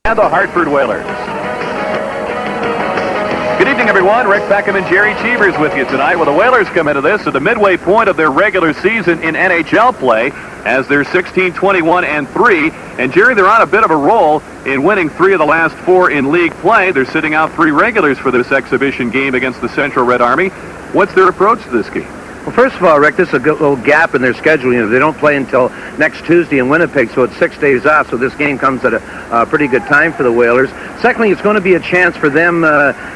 And the Hartford Whalers. Good evening, everyone. Rick Beckham and Jerry Cheevers with you tonight. Well, the Whalers come into this at the midway point of their regular season in NHL play as they're 16-21-3. And, Jerry, they're on a bit of a roll in winning 3 of the last 4 in league play. They're sitting out 3 regulars for this exhibition game against the Central Red Army. What's their approach to this game? Well, first of all, Rick, this is a good little gap in their schedule. You know, they don't play until next Tuesday in Winnipeg, so it's 6 days off. So this game comes at a pretty good time for the Whalers. Secondly, it's going to be a chance for them,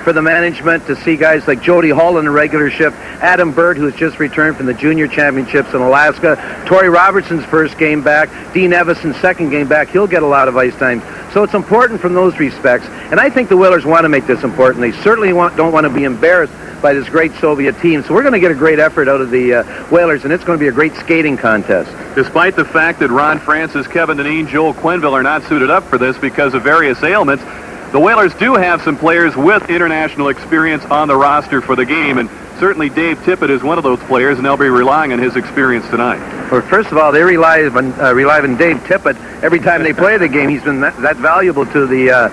for the management, to see guys like Jody Hall in the regular shift, Adam Bird, who has just returned from the junior championships in Alaska, Torrey Robertson's first game back, Dean Evison's second game back. He'll get a lot of ice time. So it's important from those respects. And I think the Whalers want to make this important. They certainly don't want to be embarrassed by this great Soviet team. So we're going to get a great effort out of the Whalers, and it's going to be a great skating contest. Despite the fact that Ron Francis, Kevin Dineen, Joel Quenneville are not suited up for this because of various ailments, the Whalers do have some players with international experience on the roster for the game, and certainly Dave Tippett is one of those players, and they'll be relying on his experience tonight. Well, first of all, they rely on Dave Tippett every time they play the game. He's been that valuable to the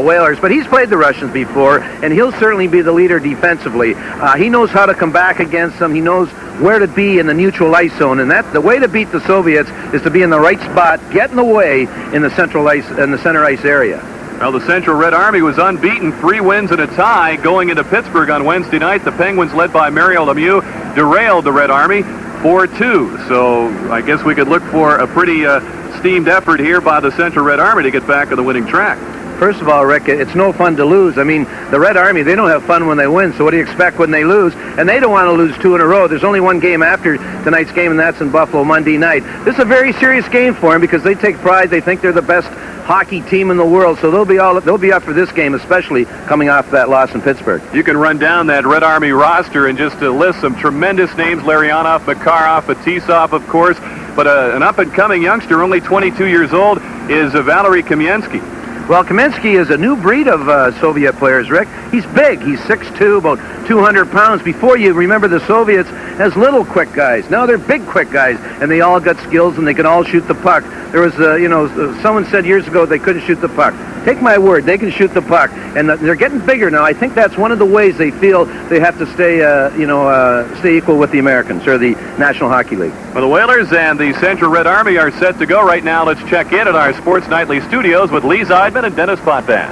Whalers, but he's played the Russians before, and he'll certainly be the leader defensively. He knows how to come back against them. He knows where to be in the neutral ice zone, and the way to beat the Soviets is to be in the right spot, get in the way in the center ice area. Well, the Central Red Army was unbeaten, 3 wins and a tie going into Pittsburgh on Wednesday night. The Penguins, led by Mario Lemieux, derailed the Red Army 4-2. So I guess we could look for a pretty steamed effort here by the Central Red Army to get back on the winning track. First of all, Rick, it's no fun to lose. I mean, the Red Army, they don't have fun when they win, so what do you expect when they lose? And they don't want to lose 2 in a row. There's only one game after tonight's game, and that's in Buffalo Monday night. This is a very serious game for them because they take pride. They think they're the best hockey team in the world, so they'll be up for this game, especially coming off that loss in Pittsburgh. You can run down that Red Army roster and just list some tremendous names: Larionov, Makarov, Fetisov, of course, but an up-and-coming youngster, only 22 years old, is Valery Kamensky. Well, Kamensky is a new breed of Soviet players, Rick. He's big. He's 6'2", about 200 pounds. Before, you remember the Soviets as little quick guys. Now they're big quick guys, and they all got skills, and they can all shoot the puck. There was, someone said years ago they couldn't shoot the puck. Take my word, they can shoot the puck, and they're getting bigger now. I think that's one of the ways they feel they have to stay, stay equal with the Americans or the National Hockey League. Well, the Whalers and the Central Red Army are set to go right now. Let's check in at our Sports Nightly studios with Lee Zeidman and Dennis Potvin.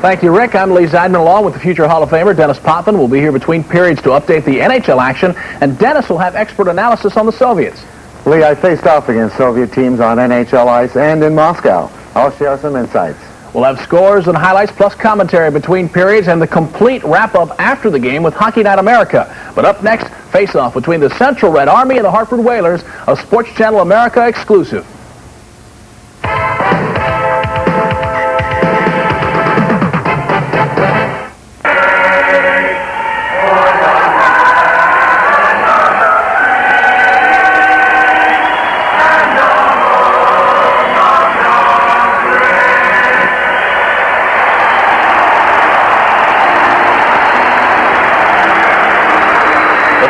Thank you, Rick. I'm Lee Zeidman, along with the future Hall of Famer Dennis Potvin. We'll be here between periods to update the NHL action, and Dennis will have expert analysis on the Soviets. Lee, I faced off against Soviet teams on NHL ice and in Moscow. I'll share some insights. We'll have scores and highlights plus commentary between periods and the complete wrap-up after the game with Hockey Night America. But up next, face-off between the Central Red Army and the Hartford Whalers, a Sports Channel America exclusive.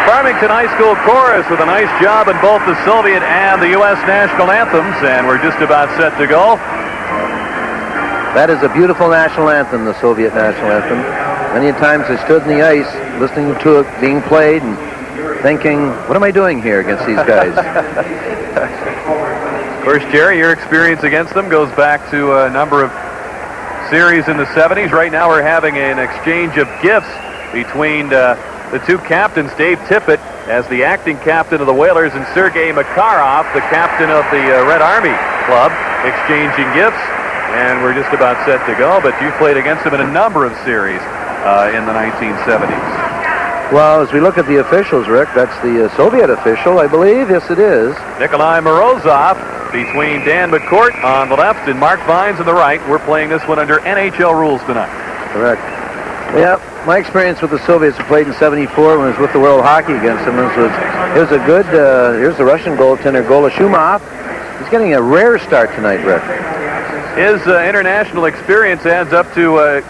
Farmington High School chorus with a nice job in both the Soviet and the U.S. national anthems, and we're just about set to go. That is a beautiful national anthem, the Soviet national anthem. Many times I stood in the ice listening to it being played and thinking, what am I doing here against these guys? Of course, Jerry, your experience against them goes back to a number of series in the 70s. Right now we're having an exchange of gifts between the two captains, Dave Tippett as the acting captain of the Whalers and Sergei Makarov, the captain of the Red Army club, exchanging gifts. And we're just about set to go, but you played against them in a number of series in the 1970s. Well, as we look at the officials, Rick, that's the Soviet official, I believe. Yes, it is. Nikolai Morozov between Dan McCourt on the left and Mark Vines on the right. We're playing this one under NHL rules tonight. Correct. Yeah, my experience with the Soviets who played in '74 when I was with the World Hockey against them was a good, here's the Russian goaltender, Gola Shumov. He's getting a rare start tonight, Rick. His international experience adds up to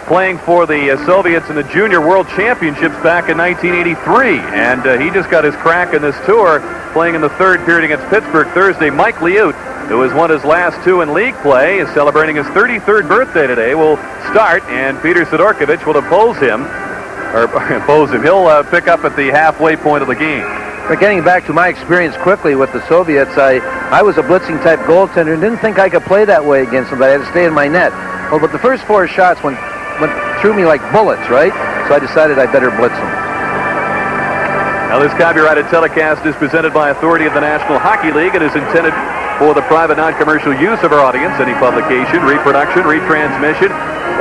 playing for the Soviets in the Junior World Championships back in 1983, and he just got his crack in this tour playing in the third period against Pittsburgh Thursday. Mike Liut, who has won his last 2 in league play, is celebrating his 33rd birthday today, will start, and Peter Sidorkovich will oppose him. He'll pick up at the halfway point of the game. But getting back to my experience quickly with the Soviets, I was a blitzing type goaltender and didn't think I could play that way against them, but I had to stay in my net. Well, but the first 4 shots went through me like bullets, right? So I decided I better blitz them. Now, this copyrighted telecast is presented by authority of the National Hockey League and is intended for the private non-commercial use of our audience. Any publication, reproduction, retransmission,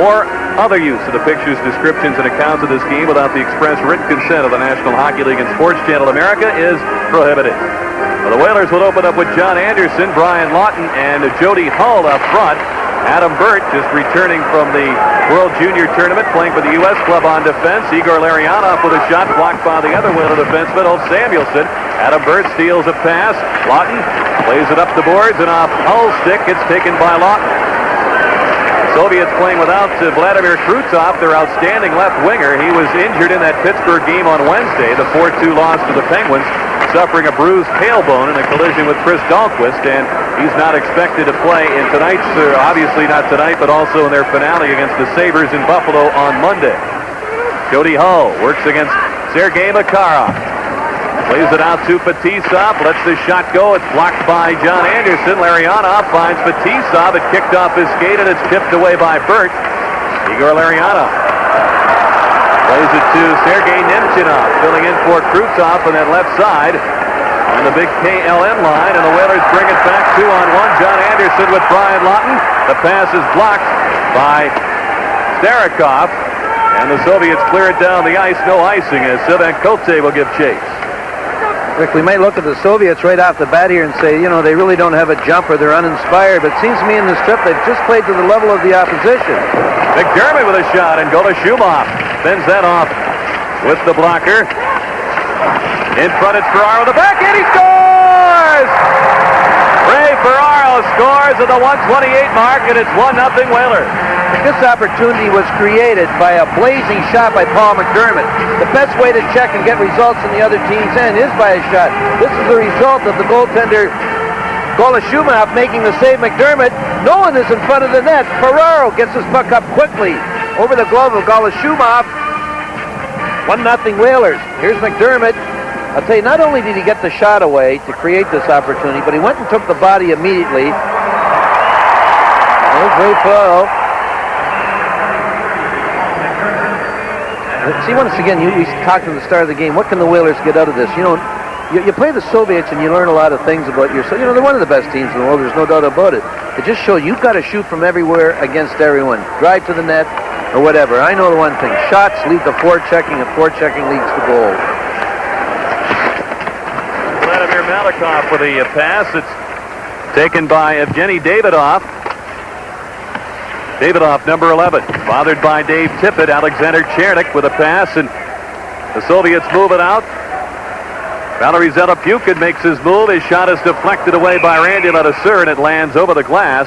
or other use of the pictures, descriptions, and accounts of this game without the express written consent of the National Hockey League and Sports Channel America is prohibited. Well, the Whalers will open up with John Anderson, Brian Lawton, and Jody Hull up front. Adam Burt, just returning from the World Junior Tournament, playing for the U.S. club on defense. Igor Larionov with a shot blocked by the other Whaler defenseman, Ulf Samuelsson. Adam Burt steals a pass. Lawton plays it up the boards, and off Hull's stick, it's taken by Lawton. Soviets playing without Vladimir Krutov, their outstanding left winger. He was injured in that Pittsburgh game on Wednesday, the 4-2 loss to the Penguins, suffering a bruised tailbone in a collision with Chris Dahlquist, and he's not expected to play in tonight's, obviously not tonight, but also in their finale against the Sabres in Buffalo on Monday. Jody Hull works against Sergei Makarov. Plays it out to Fetisov, lets the shot go. It's blocked by John Anderson. Larionov finds Fetisov. It kicked off his skate, and it's tipped away by Burt. Igor Larionov plays it to Sergei Nemchinov, filling in for Krutov on that left side. On the big KLM line, and the Whalers bring it back 2-on-1. John Anderson with Brian Lawton. The pass is blocked by Starikov, and the Soviets clear it down the ice. No icing as Sylvain Cote will give chase. Rick, we might look at the Soviets right off the bat here and say, you know, they really don't have a jumper. They're uninspired. But it seems to me in this trip they've just played to the level of the opposition. McDermott with a shot, and Golashumov bends that off with the blocker. In front, it's Ferraro with the back, and he scores! Ray Ferraro scores at the 128 mark, and it's 1-0 Whalers. This opportunity was created by a blazing shot by Paul McDermott. The best way to check and get results in the other team's end is by a shot. This is the result of the goaltender Golashumov making the save. McDermott, no one is in front of the net. Ferraro gets his puck up quickly over the glove of Golashumov. 1-0 Whalers. Here's McDermott. I'll tell you, not only did he get the shot away to create this opportunity, but he went and took the body immediately. There's Ray Ferraro. See, once again, we talked at the start of the game, what can the Whalers get out of this? You know, you play the Soviets and you learn a lot of things about yourself. You know, they're one of the best teams in the world. There's no doubt about it. It just shows you've got to shoot from everywhere against everyone. Drive to the net or whatever. I know the one thing. Shots lead to forechecking, and forechecking leads to goal. Vladimir Malikov with a pass. It's taken by Evgeny Davidov. Davidov, number 11, bothered by Dave Tippett. Alexander Chernik with a pass, and the Soviets move it out. Valery Zelepukin makes his move. His shot is deflected away by Randy Ledesur, and it lands over the glass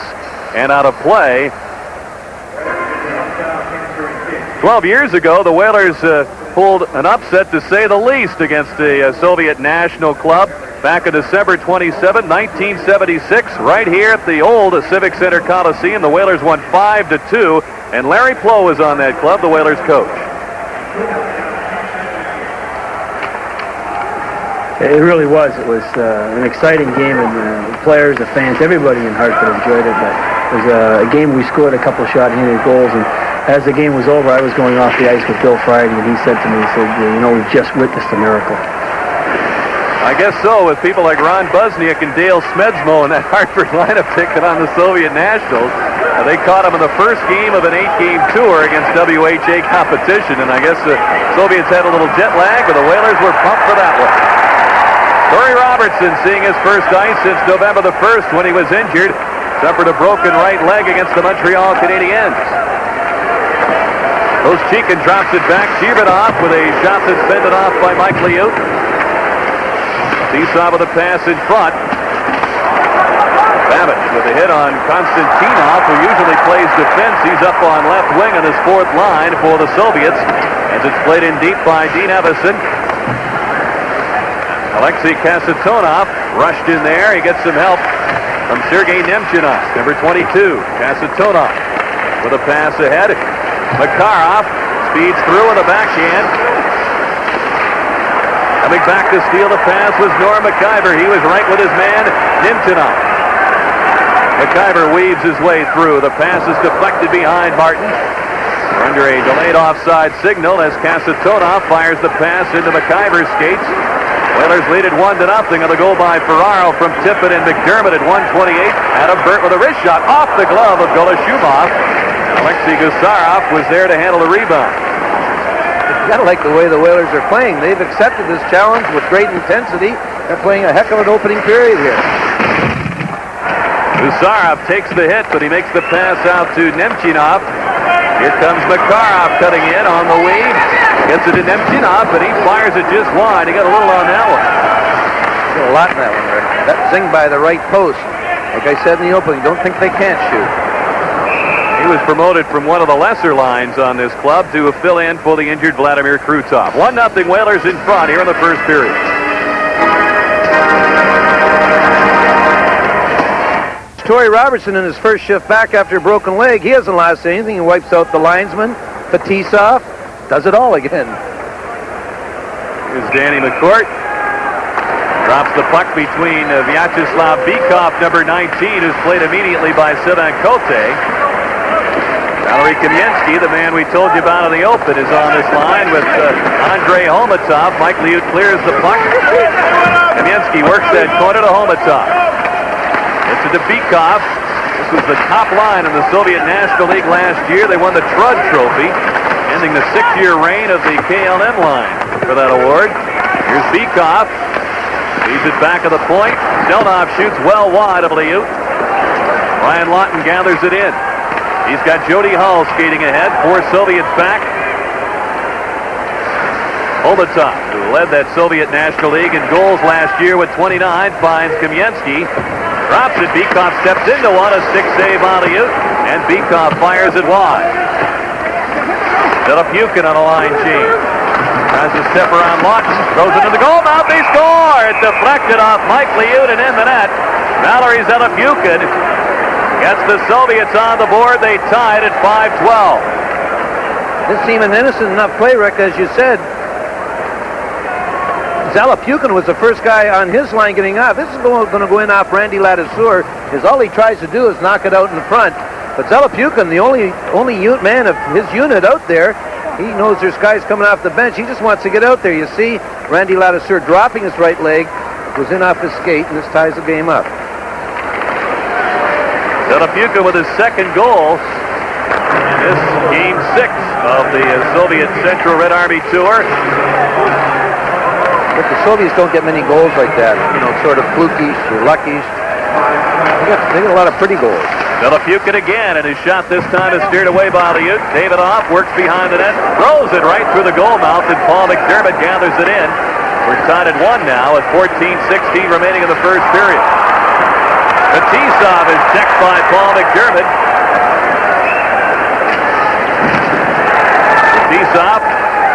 and out of play. 12 years ago, the Whalers pulled an upset, to say the least, against the Soviet national club. Back on December 27, 1976, right here at the old Civic Center Coliseum, the Whalers won 5-2, and Larry Plow was on that club, the Whalers coach. It really was. It was an exciting game, and the players, the fans, everybody in Hartford enjoyed it. But it was a game we scored a couple shot-handed goals, and as the game was over, I was going off the ice with Bill Friday, and he said to me, you know, we've just witnessed a miracle. I guess so, with people like Ron Busniak and Dale Smedzmo in that Hartford lineup taking on the Soviet Nationals. They caught him in the first game of an 8-game tour against WHA competition, and I guess the Soviets had a little jet lag, but the Whalers were pumped for that one. Torrey Robertson seeing his first ice since November the 1st when he was injured. Suffered a broken right leg against the Montreal Canadiens. Koschekin drops it back. Shirvanov with a shot that's fended off by Mike Liut. Seesaw with a pass in front. Babbitt with a hit on Konstantinov, who usually plays defense. He's up on left wing on his fourth line for the Soviets, as it's played in deep by Dean Evison. Alexei Kasatonov rushed in there. He gets some help from Sergei Nemchinov, number 22. Kasatonov with a pass ahead. Makarov speeds through with a backhand. Coming back to steal the pass was Norm McIver. He was right with his man, Nemchinov. McIver weaves his way through. The pass is deflected behind Martin. We're under a delayed offside signal as Kasatonov fires the pass into McIver's skates. Whalers lead it 1-0 on the goal by Ferraro from Tippett and McDermott at 1:28. Adam Burt with a wrist shot off the glove of Golashumov. Alexei Gusarov was there to handle the rebound. You gotta like the way the Whalers are playing. They've accepted this challenge with great intensity. They're playing a heck of an opening period here. Gusarov takes the hit, but he makes the pass out to Nemchinov. Here comes Makarov cutting in on the weave. Gets it to Nemchinov, but he fires it just wide. He got a little on that one. Got a lot in that one, Rick. That zing by the right post. Like I said in the opening, don't think they can't shoot. He was promoted from one of the lesser lines on this club to fill in for the injured Vladimir Krutov. 1-0 Whalers in front here in the first period. Torrey Robertson in his first shift back after a broken leg. He hasn't lost anything. He wipes out the linesman. Fetisov does it all again. Here's Danny McCourt. Drops the puck between Vyacheslav Bykov, number 19, who's played immediately by Sivan Kote. Valery Kamensky, the man we told you about in the open, is on this line with Andrei Homatov. Mike Liut clears the puck. Kamensky works that corner to Homatov. It's to Bykov. This was the top line in the Soviet National League last year. They won the Trud Trophy, ending the 6-year reign of the KLM line for that award. Here's Bykov. Leaves it back of the point. Stelnov shoots well wide of Liut. Ryan Lawton gathers it in. He's got Jody Hull skating ahead. 4 Soviets back. Homatov, who led that Soviet National League in goals last year with 29, finds Kamensky. Drops it. Bykov steps into one. A 6-save on Liut. And Bykov fires it wide. Zelepukin on a line change. Tries to step around Lawton. Throws it to the goal mouth. They score! It deflected off Mike Liut and in the net. Valery Zelepukin gets the Soviets on the board. They tied at 5-12. This seemed an innocent enough play, Rick, as you said. Zelepukin was the first guy on his line getting off. This is going to go in off Randy Ladouceur, because all he tries to do is knock it out in the front. But Zelepukin, the only man of his unit out there, he knows there's guys coming off the bench. He just wants to get out there. You see Randy Ladouceur dropping his right leg, goes in off his skate, and this ties the game up. Zelepukin with his second goal. This game 6 of the Soviet Central Red Army Tour. But the Soviets don't get many goals like that, sort of flukies or luckies. They got a lot of pretty goals. Zelepukin again, and his shot this time is steered away by Liut. Davidoff works behind the net, throws it right through the goal mouth, and Paul McDermott gathers it in. We're tied at 1 now with 14:16 remaining in the first period. Fetisov is checked by Paul McDermott. Fetisov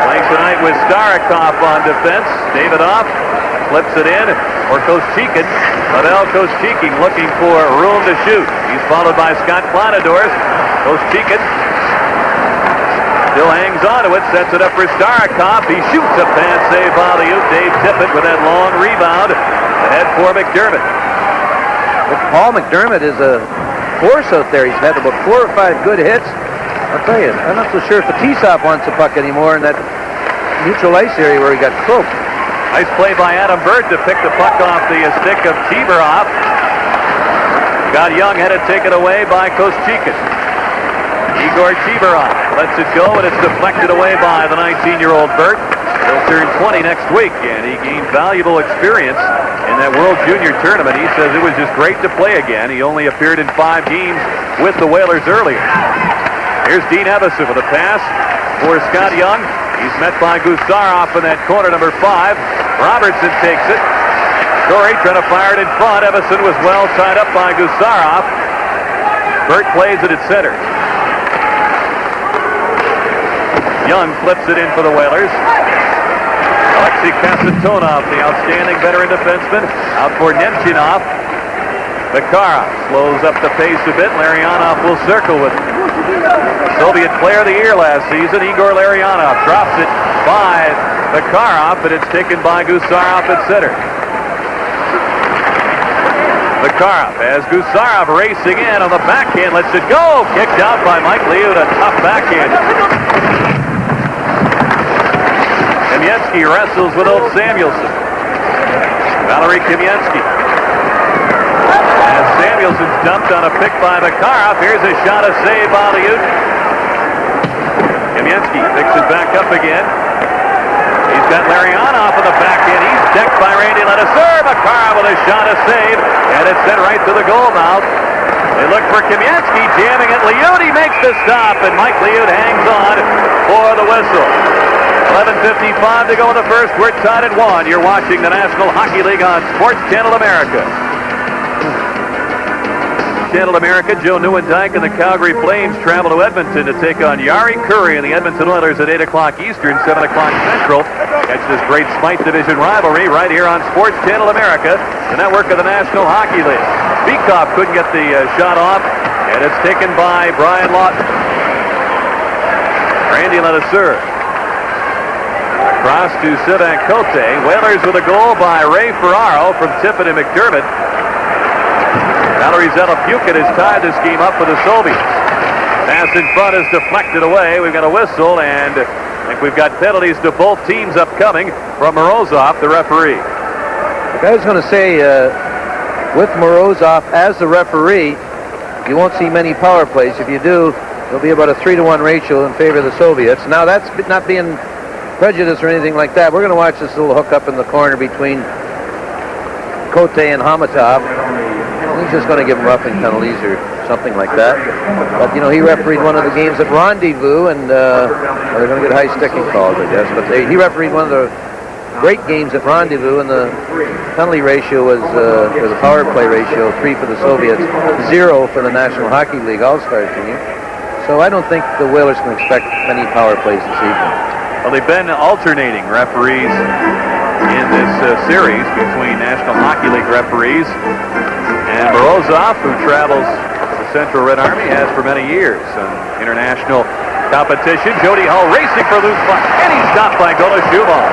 playing tonight with Starikov on defense. Davidoff flips it in, or Koschekin. Pavel Koschekin looking for room to shoot. He's followed by Scott Planadors. Koschekin still hangs on to it, sets it up for Starikov. He shoots a pass save by Dave Tippett with that long rebound. Ahead for McDermott. But Paul McDermott is a force out there. He's had about 4 or 5 good hits. I'll tell you, I'm not so sure Fetisov wants the puck anymore in that neutral ice area where he got croaked. Nice play by Adam Bird to pick the puck off the stick of Tiberov. Scott Young had it taken away by Koschekin. Igor Tiberov lets it go, and it's deflected away by the 19-year-old Burt. He'll turn 20 next week, and he gained valuable experience in that World Junior Tournament. He says it was just great to play again. He only appeared in 5 games with the Whalers earlier. Here's Dean Evison with a pass for Scott Young. He's met by Gusarov in that corner, number 5. Robertson takes it. Story trying to fire it in front. Evison was well tied up by Gusarov. Burt plays it at center. Young flips it in for the Whalers. Alexei Kasatonov, the outstanding veteran defenseman, out for Nemchinov. Makarov slows up the pace a bit. Larionov will circle with him. Soviet Player of the Year last season, Igor Larionov drops it by Makarov, but it's taken by Gusarov at center. Makarov has Gusarov racing in on the backhand, lets it go. Kicked out by Mike Liut, a tough backhand. Kamensky wrestles with old Samuelson. Valery Kamensky. As Samuelson's dumped on a pick by Makarov, here's a shot, a save by Liut. Kamensky picks it back up again. He's got Larionov on the back end. He's decked by Randy Ledesser. Makarov with a shot, a save, and it's sent right to the goal mouth. They look for Kamensky, jamming at Liut. He makes the stop, and Mike Liut hangs on for the whistle. 11:55 to go in the first. We're tied at 1. You're watching the National Hockey League on Sports Channel America. Channel America, Joe Nieuwendyk and the Calgary Flames travel to Edmonton to take on Yari Curry and the Edmonton Oilers at 8 o'clock Eastern, 7 o'clock Central. Catch this great Smythe Division rivalry right here on Sports Channel America, the network of the National Hockey League. Beekhoff couldn't get the shot off, and it's taken by Brian Lawton. Randy Ledesser. Across to Sivan Cote. Whalers with a goal by Ray Ferraro from Tippett and McDermott. Valery Zelepukin has tied this game up for the Soviets. Pass in front is deflected away. We've got a whistle, and I think we've got penalties to both teams upcoming from Morozov, the referee. I was going to say, with Morozov as the referee, you won't see many power plays. If you do, there'll be about a 3-to-1 ratio in favor of the Soviets. Now, that's not being prejudice or anything like that. We're going to watch this little hookup in the corner between Cote and Hamatov. He's just going to give him roughing penalties or something like that. But, you know, he refereed one of the games at Rendezvous, and they're going to get high sticking calls, I guess. But he refereed one of the great games at Rendezvous, and the penalty ratio was, or the power play ratio, 3 for the Soviets, 0 for the National Hockey League All-Star team. So I don't think the Whalers can expect many power plays this evening. Well, they've been alternating referees in this series between National Hockey League referees. And Morozov, who travels for the Central Red Army, has for many years on international competition. Jody Hull racing for loose puck, and he's stopped by Golashubov.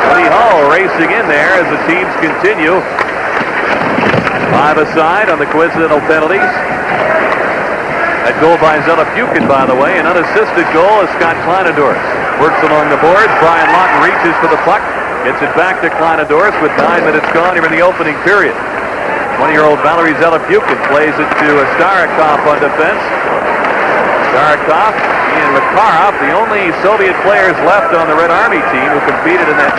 Jody Hull racing in there as the teams continue. 5 aside on the coincidental penalties. That goal by Zelepukin, by the way, an unassisted goal is Scott Kleinendorf. Works along the boards. Brian Lawton reaches for the puck, gets it back to Kleinendorf with 9 minutes gone here in the opening period. 20-year-old Valery Zelepukin plays it to Starikov on defense. Starikov and Makarov, the only Soviet players left on the Red Army team who competed in that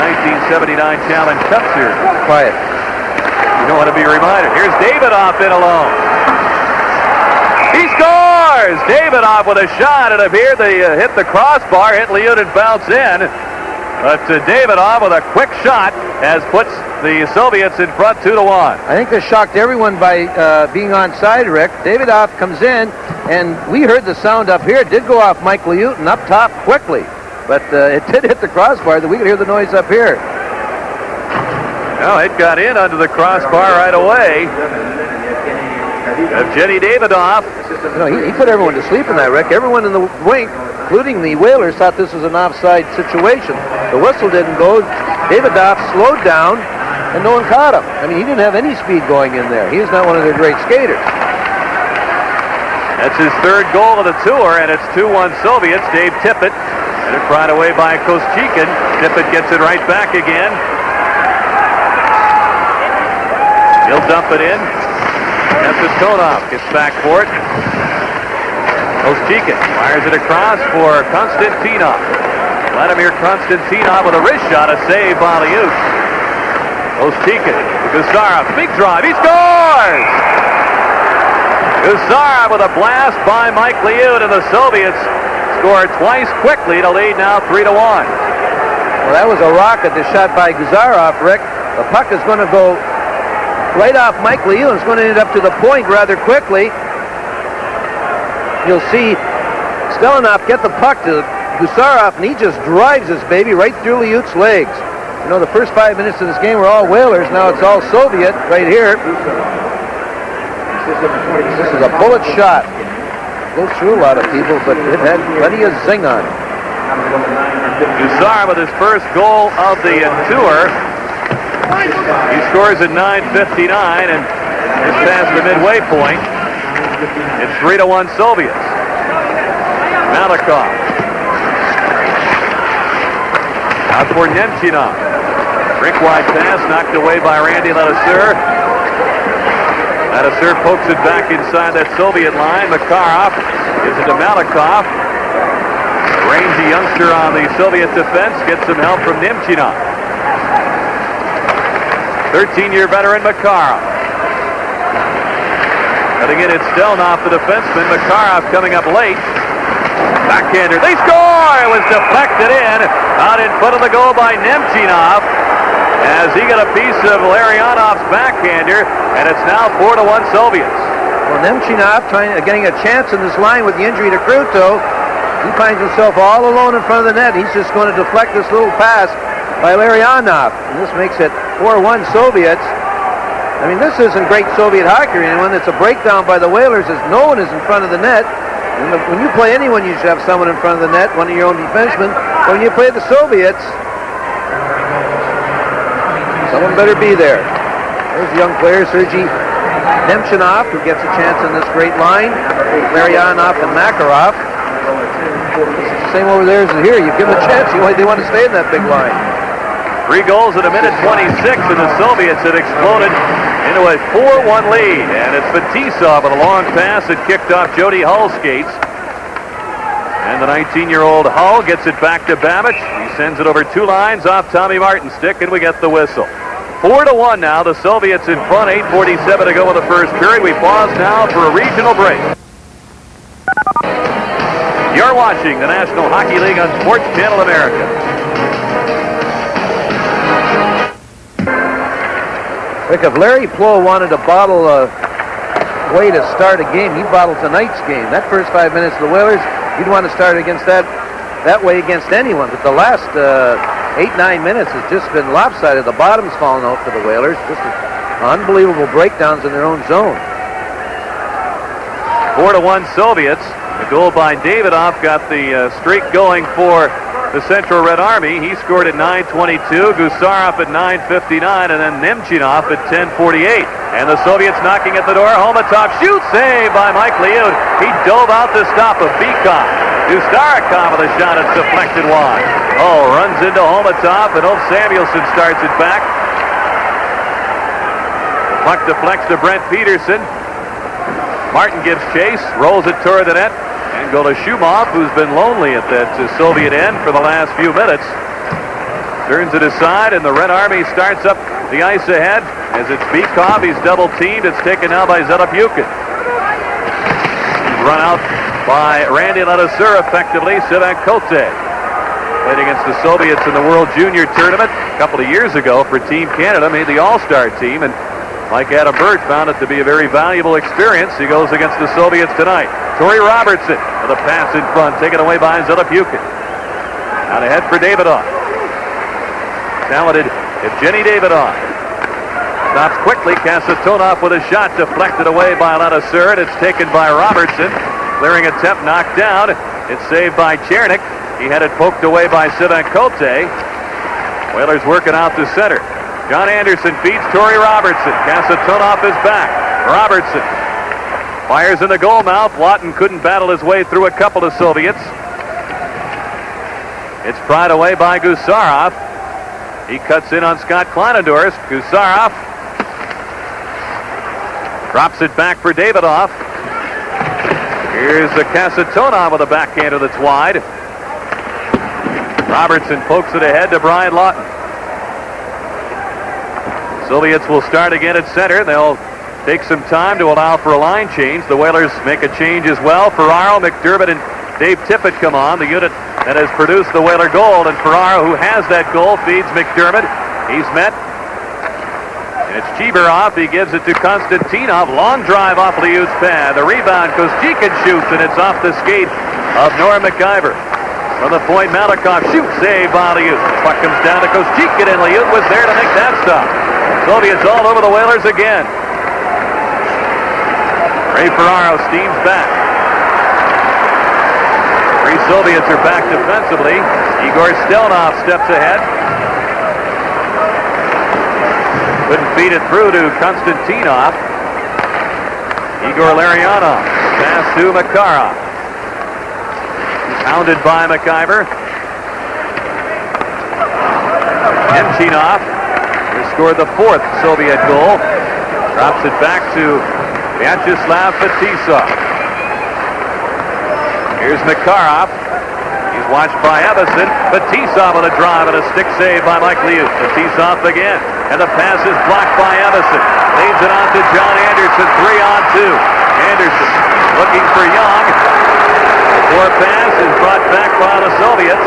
1979 Challenge Cup series. Quiet. You don't want to be reminded. Here's Davidoff in alone. He scores! Davidoff with a shot. It appeared they hit the crossbar, hit Liut and bounce in. But Davidoff with a quick shot has put the Soviets in front 2-1. I think this shocked everyone by being onside, Rick. Davidoff comes in, and we heard the sound up here. It did go off Mike Liut and up top quickly. But it did hit the crossbar. We could hear the noise up here. No, it got in under the crossbar right away. Evgeny Davidoff. You know, he put everyone to sleep in that, Rick. Everyone in the rink, including the Whalers, thought this was an offside situation. The whistle didn't go. Davidoff slowed down, and no one caught him. I mean, he didn't have any speed going in there. He is not one of their great skaters. That's his 3rd goal of the tour, and it's 2-1 Soviets. Dave Tippett, and it's right away by Koschekin. Tippett gets it right back again. He'll dump it in. Kasatonov gets back for it. Koschekin fires it across for Konstantinov. Vladimir Konstantinov with a wrist shot, a save by Liut. Koschekin, Gusarov, big drive, he scores! Gusarov with a blast by Mike Liut, and the Soviets score twice quickly to lead now 3-1. Well, that was a rocket, the shot by Gusarov, Rick. The puck is going to go right off Mike Liut. It's going to end up to the point rather quickly. You'll see Stelanov get the puck to Gusarov, and he just drives this baby right through Liut's legs. You know, the first 5 minutes of this game were all Whalers. Now it's all Soviet right here. This is a bullet shot. Goes through a lot of people, but it had plenty of zing on it. Gusarov with his first goal of the tour. He scores at 9:59 and is past the midway point. It's 3-1 Soviets. Malikov. Out for Nemchinov. Rink wide pass knocked away by Randy Ledesur. Ledesur pokes it back inside that Soviet line. Makarov gives it to Malikov. The rangy youngster on the Soviet defense gets some help from Nemchinov. 13-year veteran Makarov. Cutting in, it's Stelnoff, the defenseman. Makarov coming up late. Backhander. They score! It was deflected in. Out in front of the goal by Nemchinov. As he got a piece of Larionov's backhander. And it's now 4-1 Soviets. Well, Nemchinov getting a chance in this line with the injury to Kruto. He finds himself all alone in front of the net. He's just going to deflect this little pass by Larionov. And this makes it 4-1 Soviets. I mean, this isn't great Soviet hockey or anyone. It's a breakdown by the Whalers as no one is in front of the net. And when you play anyone, you should have someone in front of the net, one of your own defensemen. But when you play the Soviets, someone better be there. There's a young player, Sergei Nemchinov, who gets a chance in this great line. Larionov and Makarov. It's the same over there as here. You give them a chance, they want to stay in that big line. 3 goals in a minute 26, and the Soviets had exploded into a 4-1 lead. And it's Fetisov with a long pass that kicked off Jody Hull's skates. And the 19-year-old Hull gets it back to Babic. He sends it over 2 lines off Tommy Martin's stick, and we get the whistle. 4-1 now. The Soviets in front. 8:47 to go in the first period. We pause now for a regional break. You're watching the National Hockey League on Sports Channel America. Look, if Larry Plow wanted to bottle a way to start a game, he bottled tonight's game. That first 5 minutes of the Whalers, he'd want to start against that way against anyone. But the last 8-9 minutes has just been lopsided. The bottom's fallen out for the Whalers. Just unbelievable breakdowns in their own zone. 4-1 Soviets. The goal by Davidoff got the streak going for the Central Red Army. He scored at 9:22, Gusarov at 9:59, and then Nemchinov at 10:48. And the Soviets knocking at the door. Homatov shoots, saved by Mike Liut. He dove out to stop a Beacon. Gustarakov with a shot, it's deflected wide. Oh, runs into Homatov, and Ulf Samuelsson starts it back. The puck deflects to Brent Peterson. Martin gives chase, rolls it toward the net, and go to Shumov, who's been lonely at that Soviet end for the last few minutes. Turns it aside, and the Red Army starts up the ice ahead. As it's Bikov, he's double-teamed. It's taken now by Zelepukin. Run out by Randy Ledesur, effectively. Sivan Kote played against the Soviets in the World Junior Tournament a couple of years ago for Team Canada, made the All-Star team, and like Adam Bird, found it to be a very valuable experience. He goes against the Soviets tonight. Torrey Robertson with a pass in front, taken away by Zelepukin. Out ahead for Davidoff. Talented Evgeny Davidoff. Stops quickly. Kasatonov with a shot deflected away by Ledesur. It's taken by Robertson. Clearing attempt knocked down. It's saved by Chernik. He had it poked away by Sivan Kote. Whalers working out to center. John Anderson feeds Torrey Robertson. Kasatonov is back. Robertson fires in the goal mouth. Lawton couldn't battle his way through a couple of Soviets. It's pried away by Gusarov. He cuts in on Scott Kleinendorf. Gusarov drops it back for Davidoff. Here's the Kasatonov with a backhander that's wide. Robertson pokes it ahead to Brian Lawton. Soviets will start again at center. They'll take some time to allow for a line change. The Whalers make a change as well. Ferraro, McDermott, and Dave Tippett come on, the unit that has produced the Whaler goal. And Ferraro, who has that goal, feeds McDermott. He's met. And it's Chibarov. He gives it to Konstantinov. Long drive off Liut's pad. The rebound, Kostichin shoots, and it's off the skate of Norm McIver. From the point, Malikov shoots, save by Liut. Puck comes down to Kostikin, and Liut was there to make that stop. Soviets all over the Whalers again. Ray Ferraro steams back. Three Soviets are back defensively. Igor Stelnov steps ahead. Couldn't feed it through to Konstantinov. Igor Larionov. Pass to Makarov. Pounded by McIver. Nemchinov, who scored the 4th Soviet goal, drops it back to Vyacheslav Fetisov. Here's Makarov. He's watched by Evason. Fetisov on a drive and a stick save by Mike Liut. Fetisov again. And the pass is blocked by Evason. Leads it on to John Anderson. 3-on-2. Anderson looking for Young. The pass is brought back by the Soviets.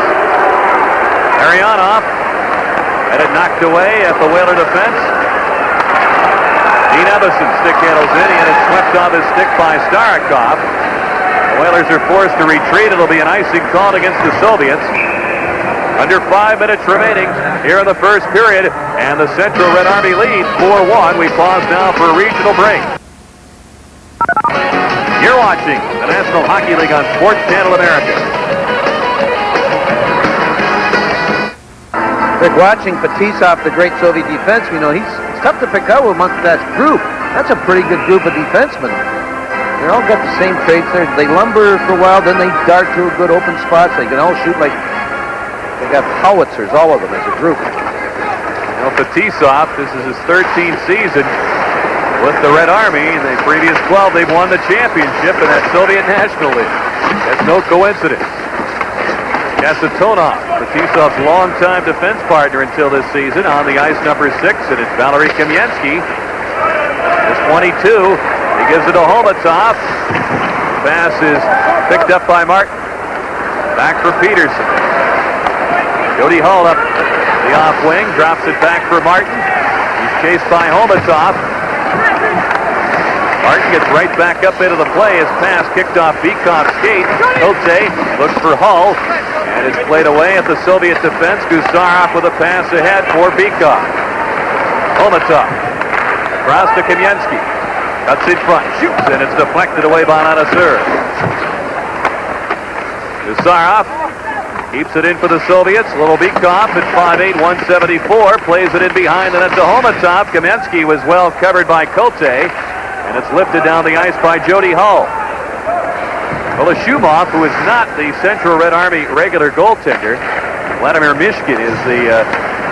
Larionov had it knocked away at the Whaler defense. Dean Evason stick handles in. He had it swept off his stick by Starikov. The Whalers are forced to retreat. It'll be an icing called against the Soviets. Under 5 minutes remaining here in the first period, and the Central Red Army leads 4-1. We pause now for a regional break. You're watching the National Hockey League on Sports Channel America. Rick, watching Fetisov, the great Soviet defense, we know he's tough to pick out amongst that group. That's a pretty good group of defensemen. They all got the same traits there. They lumber for a while, then they dart to a good open spots. They can all shoot like they got howitzers, all of them as a group. Now Fetisov, this is his 13th season with the Red Army. In the previous 12, they've won the championship in that Soviet National League. That's no coincidence. Kasatonov, Fetisov's longtime defense partner until this season, on the ice number 6, and it's Valery Kamensky. It's 22. He gives it to Holmatov. Pass is picked up by Martin. Back for Peterson. Jody Hull up the off wing, drops it back for Martin. He's chased by Holmatov. Martin gets right back up into the play. His pass kicked off Bikov's skate. Kote looks for Hull, and it's played away at the Soviet defense. Gusarov with a pass ahead for Bikov. Holmatov across to Kamensky. Cuts in front, shoots, and it's deflected away by Lanasur. Gusarov keeps it in for the Soviets. Little Bikov at 5'8", 174. Plays it in behind the net to Holmatov. Kamensky was well covered by Kote, and it's lifted down the ice by Jody Hull. Volashumov, who is not the Central Red Army regular goaltender. Vladimir Mishkin is the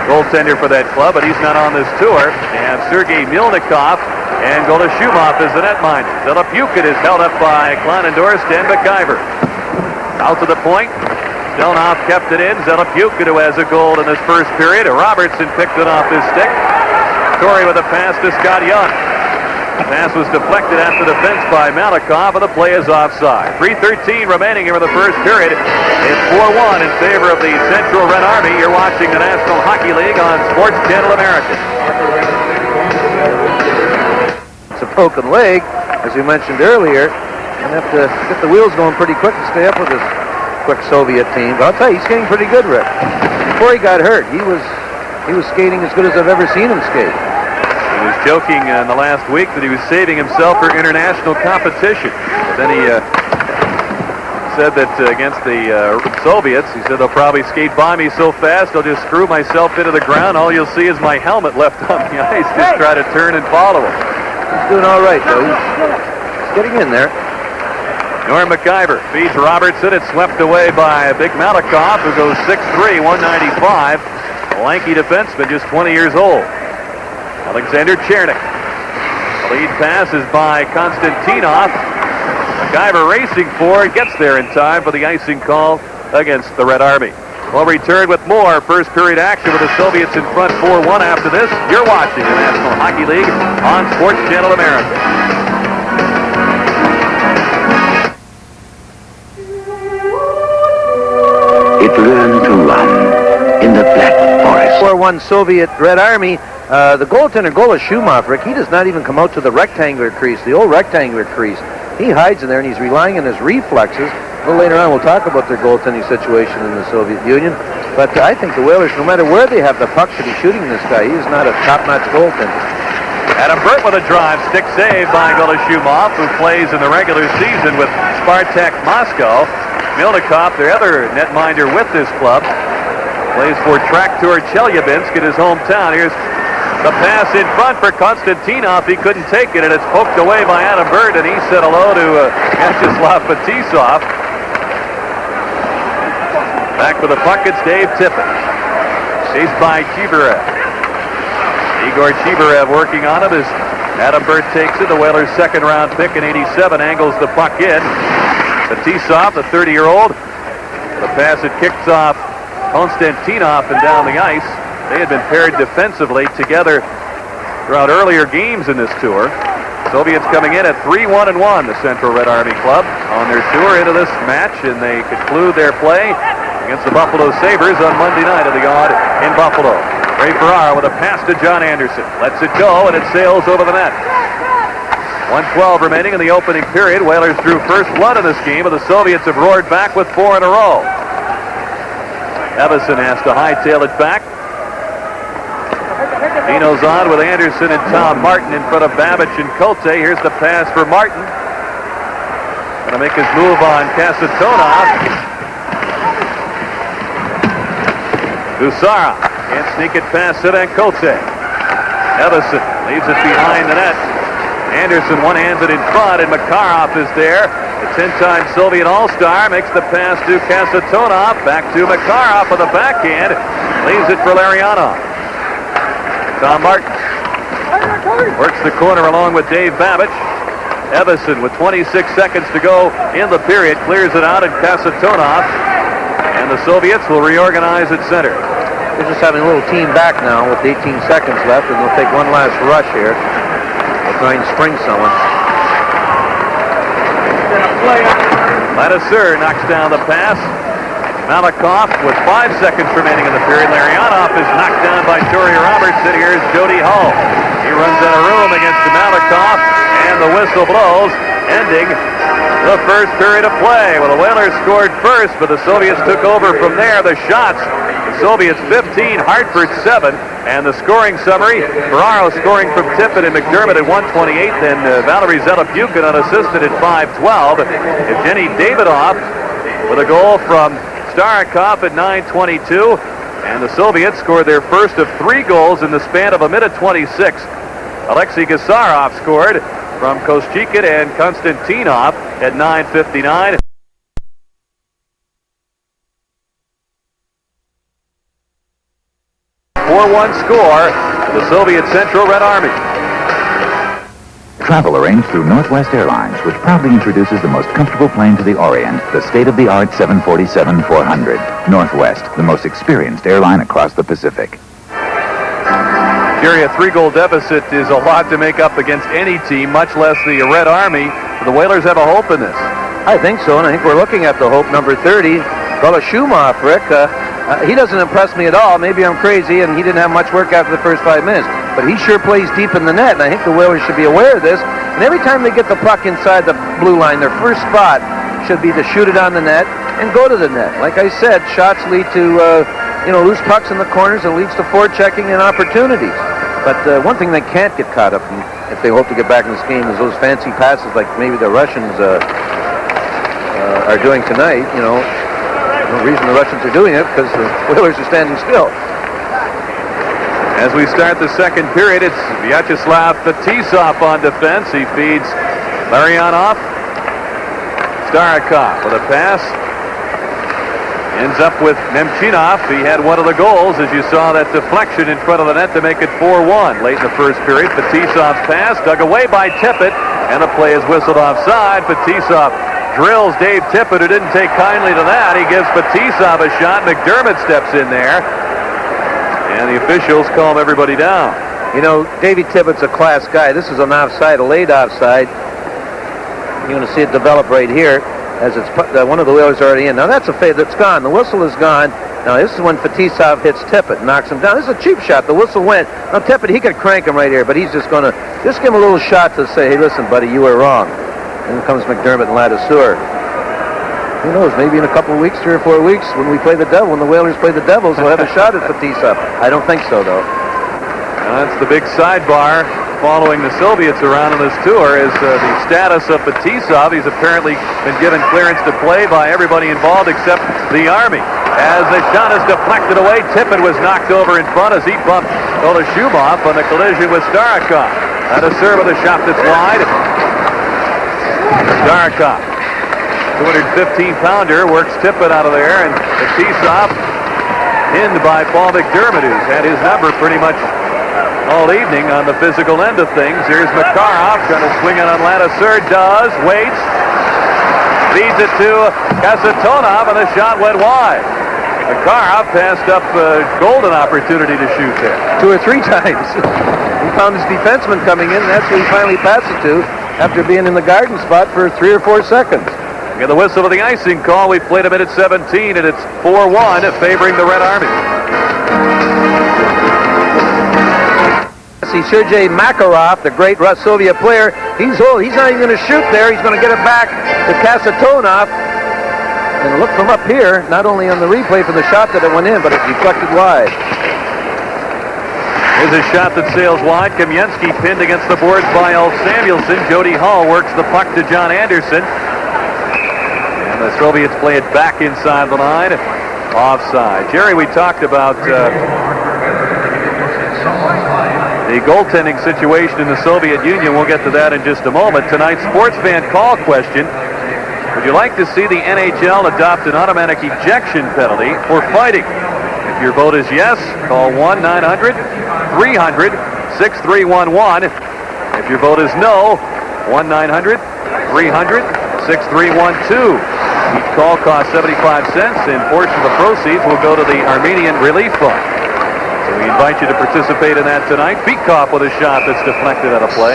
goaltender for that club, but he's not on this tour. They have Sergei Milnikov, and Golashumov is the netminder. Zelapukit is held up by Kleinendorst and McIver. Out to the point. Stelnov kept it in. Zelapukit, who has a goal in this first period. Robertson picked it off his stick. Torrey with a pass to Scott Young. The pass was deflected after defense by Malikov, and the play is offside. 3:13 remaining here in the first period. It's 4-1 in favor of the Central Red Army. You're watching the National Hockey League on Sports Channel America. It's a broken leg, as we mentioned earlier. Going to have to get the wheels going pretty quick to stay up with this quick Soviet team. But I'll tell you, he's skating pretty good, Rick. Before he got hurt, he was skating as good as I've ever seen him skate. He was joking in the last week that he was saving himself for international competition. But then he said that against the Soviets, he said they'll probably skate by me so fast I'll just screw myself into the ground. All you'll see is my helmet left on the ice. Just try to turn and follow him. He's doing all right, though. He's getting in there. Norm McIver feeds Robertson. It's swept away by Big Malikov, who goes 6'3", 195. A lanky defenseman, just 20 years old. Alexander Chernik. The lead pass is by Konstantinov. McIver racing for it, gets there in time for the icing call against the Red Army. We'll return with more first period action with the Soviets in front 4-1 after this. You're watching the National Hockey League on Sports Channel America. It learned to run in the Black Forest. 4-1 Soviet Red Army. The goaltender, Golashumov, Rick, he does not even come out to the rectangular crease, the old rectangular crease. He hides in there, and he's relying on his reflexes. A little later on, we'll talk about their goaltending situation in the Soviet Union. But I think the Whalers, no matter where they have the puck, should be shooting this guy. He is not a top-notch goaltender. Adam Burt with a drive, stick save by Golashumov, who plays in the regular season with Spartak Moscow. Milnikov, their other netminder with this club, plays for Traktor Chelyabinsk in his hometown. Here's the pass in front for Konstantinov. He couldn't take it, and it's poked away by Adam Burt, and he said hello to Vyacheslav Fetisov. Back with the puck, it's Dave Tippett. Chased by Chibarev. Igor Chibarev working on him as Adam Burt takes it. The Whalers' second-round pick in '87 angles the puck in. Fetisov, the 30-year-old. The pass, it kicks off Konstantinov and down the ice. They had been paired defensively together throughout earlier games in this tour. Soviets coming in at 3-1-1, the Central Red Army Club, on their tour into this match, and they conclude their play against the Buffalo Sabres on Monday night at the Odd in Buffalo. Ray Ferraro with a pass to John Anderson. Lets it go, and it sails over the net. 1:12 remaining in the opening period. Whalers drew first blood in this game, but the Soviets have roared back with 4 in a row. Evison has to hightail it back. Dino's on with Anderson and Tom Martin in front of Babbage and Cote. Here's the pass for Martin. Going to make his move on Kasatonov. Gusara can't sneak it past Sivan Cote. Evison leaves it behind the net. Anderson one-handed in front, and Makarov is there. The 10-time Soviet All-Star makes the pass to Kasatonov. Back to Makarov on the backhand. Leaves it for Larionov. Tom Martin works the corner along with Dave Babbage. Evison with 26 seconds to go in the period clears it out, and Kasatonov, and the Soviets will reorganize at center. They're just having a little team back now with 18 seconds left, and they'll take one last rush here. They'll try and spring someone. Ladiseur knocks down the pass. Malikov with 5 seconds remaining in the period. Larionov is knocked down by Torrey Robertson. Here's Jody Hull. He runs out of room against Malikov, and the whistle blows, ending the first period of play. Well, the Whalers scored first, but the Soviets took over from there. The shots, the Soviets 15, Hartford 7, and the scoring summary, Ferraro scoring from Tippett and McDermott at 1:28, then Valery Zelepukin unassisted at 5:12. Evgeny Davidov with a goal from Starikov at 9:22, and the Soviets scored their first of 3 goals in the span of a minute 26. Alexei Gusarov scored from Koshchikin and Konstantinov at 9:59. 4-1 score for the Soviet Central Red Army. Travel arranged through Northwest Airlines, which proudly introduces the most comfortable plane to the Orient, the state-of-the-art 747-400. Northwest, the most experienced airline across the Pacific. Jerry, a 3-goal deficit is a lot to make up against any team, much less the Red Army. The Whalers have a hope in this. I think so, and I think we're looking at the hope, number 30, Golashumov, Rick. He doesn't impress me at all. Maybe I'm crazy, and he didn't have much work after the first 5 minutes. But he sure plays deep in the net, and I think the Whalers should be aware of this. And every time they get the puck inside the blue line, their first spot should be to shoot it on the net and go to the net. Like I said, shots lead to loose pucks in the corners, and leads to forechecking and opportunities. But one thing they can't get caught up in, if they hope to get back in this game, is those fancy passes like maybe the Russians are doing tonight. No reason the Russians are doing it, because the Whalers are standing still. As we start the second period, it's Vyacheslav Fetisov on defense. He feeds Larionov. Starikov with a pass. Ends up with Nemchinov. He had one of the goals, as you saw that deflection in front of the net to make it 4-1 late in the first period. Fetisov's pass dug away by Tippett, and the play is whistled offside. Fetisov drills Dave Tippett, who didn't take kindly to that. He gives Fetisov a shot. McDermott steps in there, and the officials calm everybody down. Davey Tippett's a class guy. This is an offside, a late offside. You're going to see it develop right here, as it's one of the Whalers already in. Now that's a fade that's gone. The whistle is gone. Now this is when Fetisov hits Tippett, knocks him down. This is a cheap shot. The whistle went. Now Tippett, he could crank him right here, but he's just going to give him a little shot to say, hey, listen, buddy, you were wrong. And then comes McDermott and Ladiseur. Who knows? Maybe in a couple of weeks, 3 or 4 weeks, when we play the Devil, when the Whalers play the Devils, we'll have a shot at Fetisov. I don't think so, though. That's the big sidebar following the Soviets around on this tour is the status of Fetisov. He's apparently been given clearance to play by everybody involved except the Army. As the shot is deflected away, Tippett was knocked over in front as he bumped Olashubov on the collision with Starikov. At a serve of the shot that's wide. Starikov, 215-pounder, works Tippett out of there, and Fetisov pinned by Paul McDermott, who's had his number pretty much all evening on the physical end of things. Here's Makarov trying to swing it on Ladiseur. Does. Waits. Feeds it to Kasatonov, and the shot went wide. Makarov passed up a golden opportunity to shoot there. 2 or 3 times. He found his defenseman coming in, and that's who he finally passed it to after being in the garden spot for 3 or 4 seconds. We get the whistle of the icing call. We've played a minute 17, and it's 4-1 favoring the Red Army. See Sergei Makarov, the great Soviet player. He's old. He's not even going to shoot there. He's going to get it back to Kasatonov. And look from up here, not only on the replay for the shot that it went in, but it deflected wide. Here's a shot that sails wide. Kamensky pinned against the boards by Ulf Samuelsson. Jody Hull works the puck to John Anderson. And the Soviets play it back inside the line. Offside. Jerry, we talked about the goaltending situation in the Soviet Union. We'll get to that in just a moment. Tonight's sports fan call question. Would you like to see the NHL adopt an automatic ejection penalty for fighting? If your vote is yes, call 1-900-300-6311. If your vote is no, 1-900-300-6312. Each call costs 75 cents, and portion of the proceeds will go to the Armenian Relief Fund. So we invite you to participate in that tonight. Beekhoff with a shot that's deflected out of play.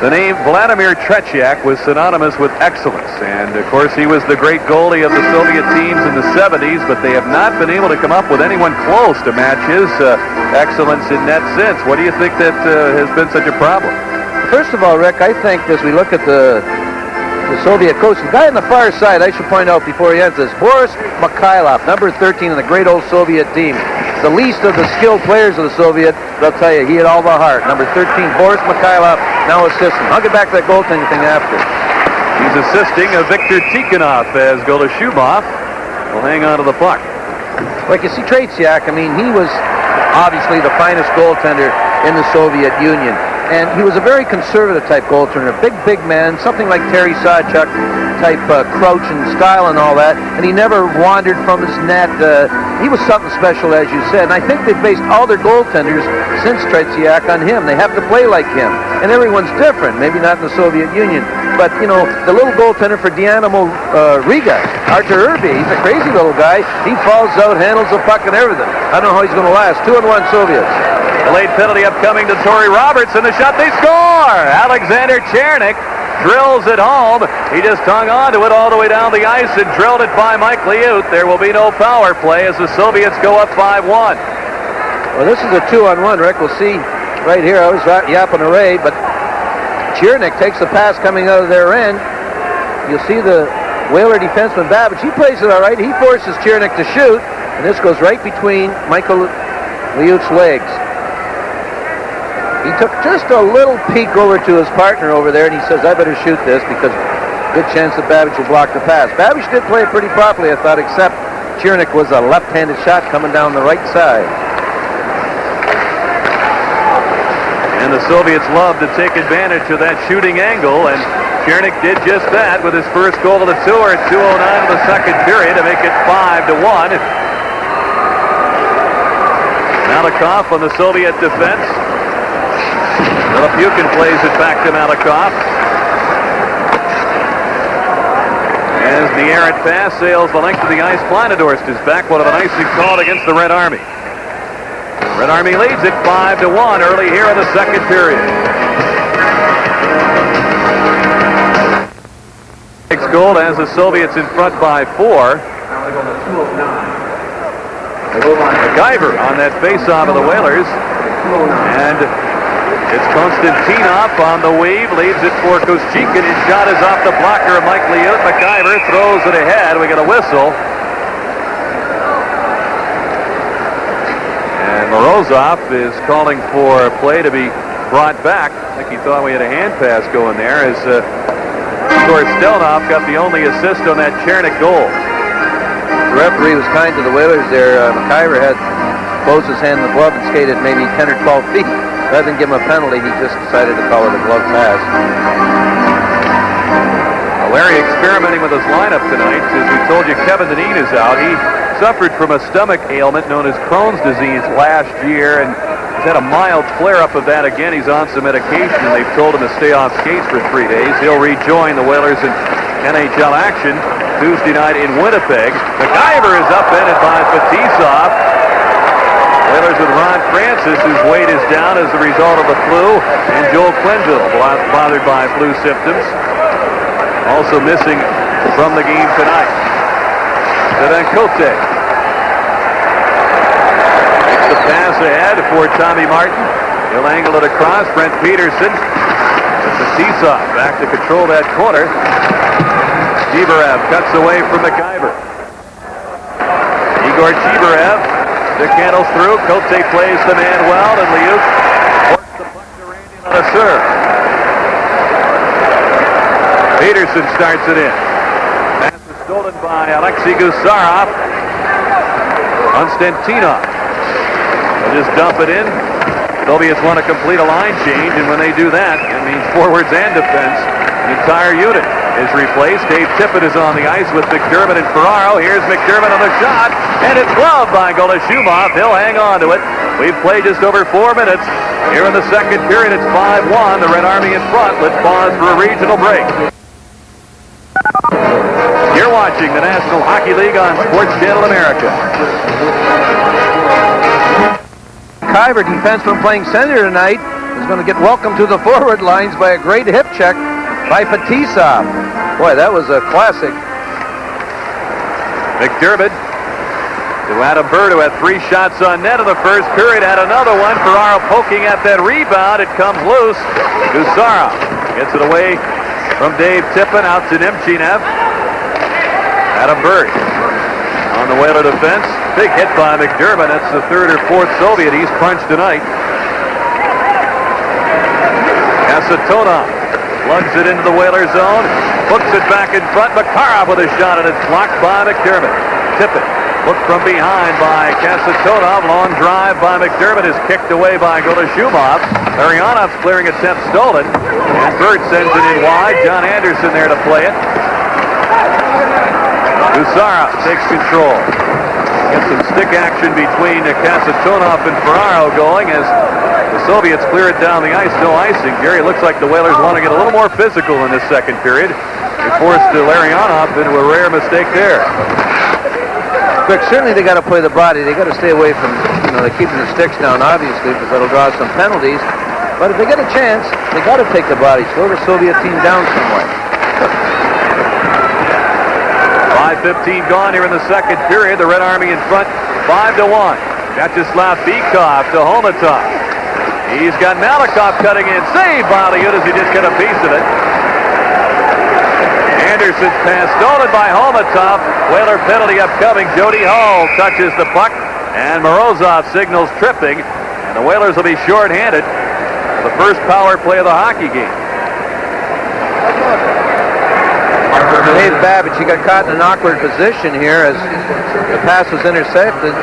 The name Vladimir Tretiak was synonymous with excellence, and of course he was the great goalie of the Soviet teams in the 70s, but they have not been able to come up with anyone close to match his excellence in net since. What do you think that has been such a problem? First of all, Rick, I think as we look at the Soviet coach, the guy on the far side, I should point out before he ends this, Boris Mikhailov, number 13 in the great old Soviet team. The least of the skilled players of the Soviet, but I'll tell you, he had all the heart. Number 13, Boris Mikhailov, now assistant. I'll get back to that goaltending thing after. He's assisting Viktor Tikhonov as Golashubov will hang on to the puck. Like you see Tretiak, I mean, he was obviously the finest goaltender in the Soviet Union. And he was a very conservative type goaltender, big man, something like Terry Sawchuk type crouch and style and all that. And he never wandered from his net. He was something special, as you said. And I think they've based all their goaltenders since Tretiak on him. They have to play like him. And everyone's different, maybe not in the Soviet Union. But, you know, the little goaltender for Dynamo Riga, Artur Irby, he's a crazy little guy. He falls out, handles the puck and everything. I don't know how he's going to last. 2-1 Soviets. The late penalty upcoming to Torrey Roberts, and the shot, they score! Alexander Chernik drills it home. He just hung on to it all the way down the ice and drilled it by Mike Liut. There will be no power play as the Soviets go up 5-1. Well, this is a 2-on-1, Rick. We'll see right here. I was yapping away, but Chernik takes the pass coming out of their end. You'll see the Whaler defenseman Babbage. He plays it all right. He forces Chernik to shoot, and this goes right between Michael Liut's legs. He took just a little peek over to his partner over there, and he says, I better shoot this because good chance that Babbage will block the pass. Babbage did play it pretty properly, I thought, except Chernik was a left-handed shot coming down the right side. And the Soviets love to take advantage of that shooting angle, and Chernik did just that with his first goal of the tour at 2:09 of the second period to make it 5-1. Malikov on the Soviet defense. Lipukin plays it back to Malikov. As the errant pass sails the length of the ice, Planadorst is back. One of an icing called against the Red Army. Red Army leads it 5-1 early here in the second period. Next goal has the Soviets in front by 4. MacGyver on that face-off of the Whalers. And It's Konstantinov on the weave, leaves it for Koschekin. His shot is off the blocker of Mike Liut. McIver throws it ahead. We get a whistle. And Morozov is calling for a play to be brought back. I think he thought we had a hand pass going there, as of course Stelnoff got the only assist on that Chernik goal. The referee was kind to the Whalers there. McIver had closed his hand in the glove and skated maybe 10 or 12 feet. Rather than give him a penalty, he just decided to call it a glove pass. Larry experimenting with his lineup tonight. As we told you, Kevin Dineen is out. He suffered from a stomach ailment known as Crohn's disease last year, and he's had a mild flare-up of that again. He's on some medication, and they've told him to stay off skates for 3 days. He'll rejoin the Whalers in NHL action Tuesday night in Winnipeg. McIver is upended by Fetisov. Whalers with Ron Francis, whose weight is down as a result of the flu, and Joel Quenneville, bothered by flu symptoms. Also missing from the game tonight. Sevencote makes the pass ahead for Tommy Martin. He'll angle it across. Brent Peterson. Fetisov back to control that corner. Chibarev cuts away from McIver. Igor Chibarev. Stick handles through. Cote plays the man well, and Liut works the puck to Randy on a serve. Peterson starts it in. Pass is stolen by Alexei Gusarov. Konstantinov. They'll just dump it in. Soviets want to complete a line change, and when they do that, it means forwards and defense. The entire unit is replaced. Dave Tippett is on the ice with McDermott and Ferraro. Here's McDermott on the shot, and it's gloved by Golashumov. He'll hang on to it. We've played just over 4 minutes. Here in the second period, it's 5-1. The Red Army in front. Let's pause for a regional break. You're watching the National Hockey League on Sports Channel America. McIver, defenseman playing center tonight, is going to get welcomed to the forward lines by a great hip check by Fetisov. Boy, that was a classic. McDermott to Adam Bird, who had 3 shots on net in the first period, had another one. Ferraro poking at that rebound. It comes loose. Gusarov gets it away from Dave Tippett out to Nemchinev. Adam Bird on the Whaler defense. Big hit by McDermott. That's the 3rd or 4th Soviet he's punched tonight. Kasatonov lugs it into the Whaler zone. Hooks it back in front. Makarov with a shot, and it's blocked by McDermott. Tippett looked from behind by Kasatonov. Long drive by McDermott is kicked away by Golashumov. Larionov's clearing attempt stolen. And Bird sends it in wide. John Anderson there to play it. Gusarov takes control. Gets some stick action between Kasatonov and Ferraro going as the Soviets clear it down the ice. No icing. Gary, looks like the Whalers want to get a little more physical in this second period. They forced Larionov into a rare mistake there. Quick, certainly they got to play the body. They got to stay away from, they're keeping the sticks down, obviously, because that'll draw some penalties. But if they get a chance, they got to take the body. Slow the Soviet team down somewhat. 5:15 gone here in the second period. The Red Army in front, 5-1. Vyacheslav Bykov to Homatov. He's got Malikov cutting in. Saved by Liut as he just got a piece of it. Anderson's pass stolen by Homatov. Whaler penalty upcoming. Jody Hull touches the puck, and Morozov signals tripping, and the Whalers will be shorthanded for the first power play of the hockey game. Dave Babbage, he got caught in an awkward position here as the pass was intercepted.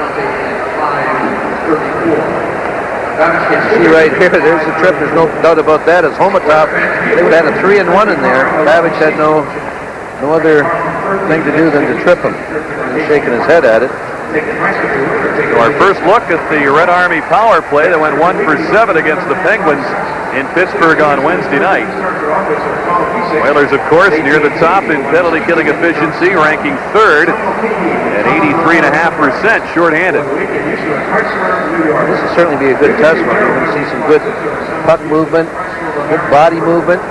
See right here, there's the trip. There's no doubt about that. As Homatov, they would have had a 3-and-1 in there. Babbage had no other thing to do than to trip him. He's shaking his head at it. So our first look at the Red Army power play that went 1 for 7 against the Penguins in Pittsburgh on Wednesday night. Whalers, of course, near the top in penalty killing efficiency, ranking 3rd at 83.5% shorthanded. This will certainly be a good test run. We're going to see some good puck movement, good body movement.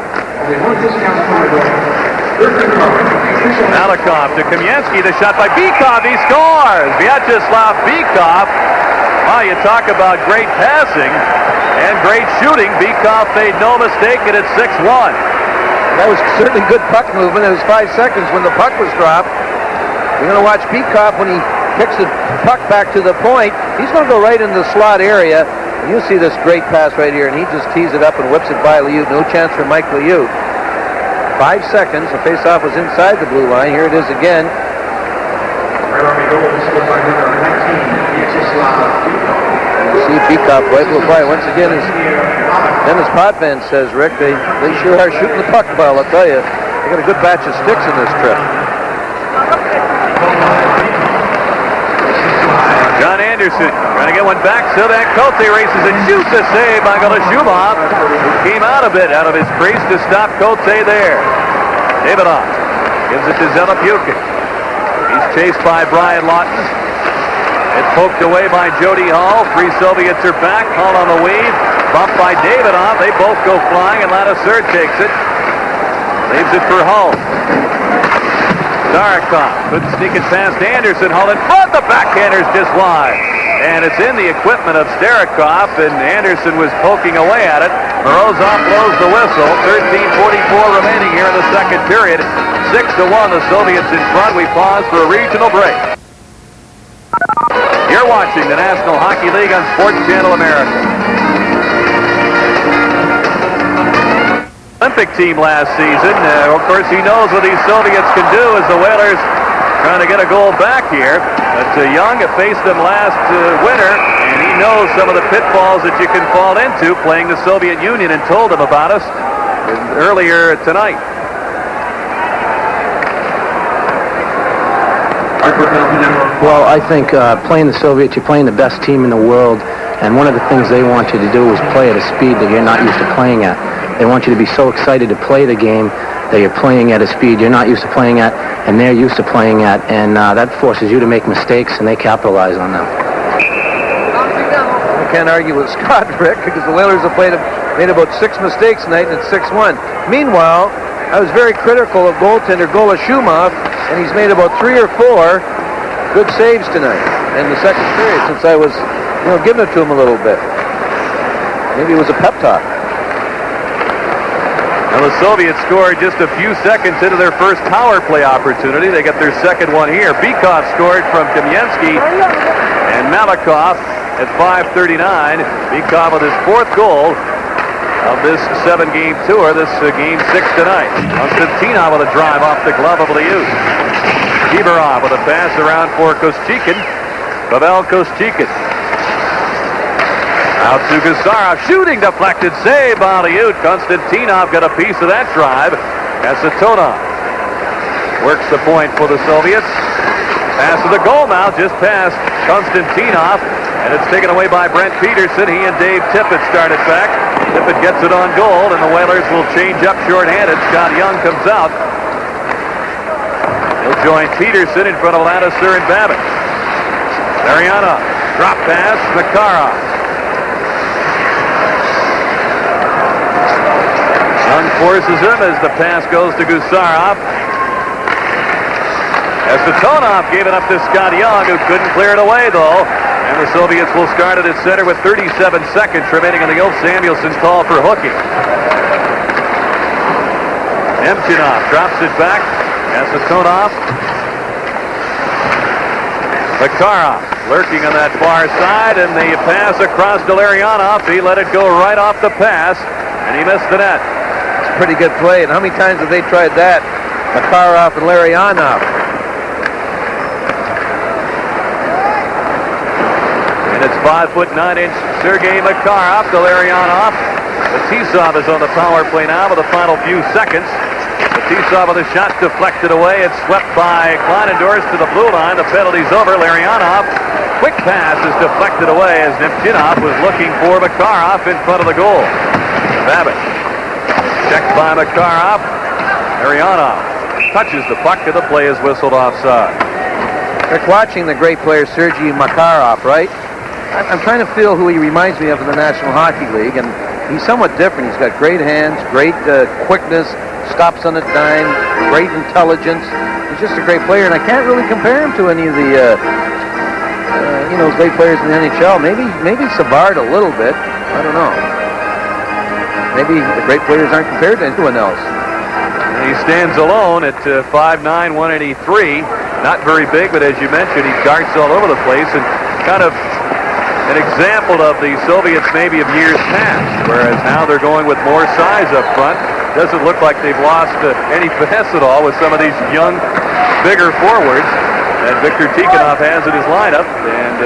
Malikov to Kamensky, the shot by Bykov, he scores! Vyacheslav Bykov Wow, you talk about great passing and great shooting. Bekoff made no mistake, and it's 6-1. That was certainly good puck movement. It was 5 seconds when the puck was dropped. You're going to watch Bekoff when he kicks the puck back to the point. He's going to go right into the slot area. And you'll see this great pass right here, and he just tees it up and whips it by Liut. No chance for Mike Liut. 5 seconds. The faceoff was inside the blue line. Here it is again. You see Bekoff right below by. Once again, as Dennis Potvin says, Rick, they sure are shooting the puck well, I'll tell you. They got a good batch of sticks in this trip. John Anderson trying to get one back. So that Cote races and shoots a save by Golashumov, who came out a bit out of his crease to stop Cote there. Davidoff gives it to Zelepukin. He's chased by Brian Lawton. It's poked away by Jody Hall. 3 Soviets are back. Hall on the weave. Bumped by Davidoff. They both go flying, and Ladouceur takes it. Leaves it for Hall. Starikov couldn't sneak it past Anderson. Hall in front. The backhander's just wide. And it's in the equipment of Starikov, and Anderson was poking away at it. Morozov blows the whistle. 13:44 remaining here in the second period. 6-1, the Soviets in front. We pause for a regional break. You're watching the National Hockey League on Sports Channel America. Olympic team last season. Of course, he knows what these Soviets can do as the Whalers trying to get a goal back here. But Young faced them last winter, and he knows some of the pitfalls that you can fall into playing the Soviet Union, and told them about us earlier tonight. Well, I think playing the Soviets, you're playing the best team in the world, and one of the things they want you to do is play at a speed that you're not used to playing at. They want you to be so excited to play the game that you're playing at a speed you're not used to playing at, and they're used to playing at, and that forces you to make mistakes, and they capitalize on them. I can't argue with Scott, Rick, because the Whalers have made about 6 mistakes tonight, and it's 6-1. Meanwhile, I was very critical of goaltender Golashumov, and he's made about 3 or 4 good saves tonight in the second period, since I was, giving it to him a little bit. Maybe it was a pep talk. Now the Soviets scored just a few seconds into their first power play opportunity. They get their second one here. Bekoff scored from Kamensky and Malakoff at 5:39. Bekoff with his 4th goal of this 7-game tour. This game 6 tonight. Konstantinov with a drive off the glove of Liut. Kibarov with a pass around for Kostikin. Pavel Kostikin. Out to Gusarov, shooting deflected, save by Liut. Konstantinov got a piece of that drive. Satonov works the point for the Soviets. Pass to the goal mouth, just past Konstantinov, and it's taken away by Brent Peterson. He and Dave Tippett started back. Tippett gets it on goal, and the Whalers will change up shorthanded. Scott Young comes out. He'll join Peterson in front of Ladouceur and Babbitt. Marianov, drop pass, Makarov. Young forces him as the pass goes to Gusarov. Satonov gave it up to Scott Young, who couldn't clear it away, though. And the Soviets will start at its center with 37 seconds remaining on the Ulf Samuelsson call for hooking. Nemchinov drops it back. Satonov. Makarov lurking on that far side, and the pass across to Larionov. He let it go right off the pass, and he missed the net. Pretty good play, and how many times have they tried that? Makarov and Larionov. And it's 5'9" Sergei Makarov to Larionov. Fetisov is on the power play now with the final few seconds. Fetisov with a shot deflected away. It's swept by Kleinendorf to the blue line. The penalty's over. Larionov, quick pass is deflected away as Nemchinov was looking for Makarov in front of the goal. Babbitt. Checked by Makarov. Larionov touches the puck, and the play is whistled offside. Rick, watching the great player Sergei Makarov, right? I'm trying to feel who he reminds me of in the National Hockey League, and he's somewhat different. He's got great hands, great quickness, stops on a dime, great intelligence. He's just a great player, and I can't really compare him to any of the great players in the NHL. Maybe Savard a little bit. I don't know. Maybe the great players aren't compared to anyone else. He stands alone at 5'9", 183. Not very big, but as you mentioned, he darts all over the place and kind of an example of the Soviets maybe of years past, whereas now they're going with more size up front. Doesn't look like they've lost any finesse at all with some of these young, bigger forwards that Viktor Tikhonov has in his lineup and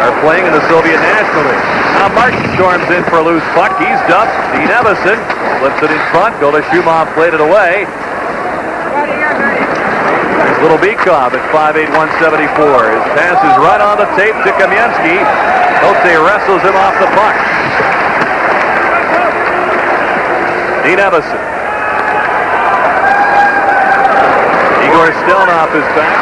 are playing in the Soviet National League. Now Martin storms in for a loose puck. He's dumped. Dean Evison flips it in front. Golashumov played it away. There's Little Bikov at 5'8", 174. His pass is right on the tape to Kamensky. Kote wrestles him off the puck. Dean Evison. Igor Stelnov is back.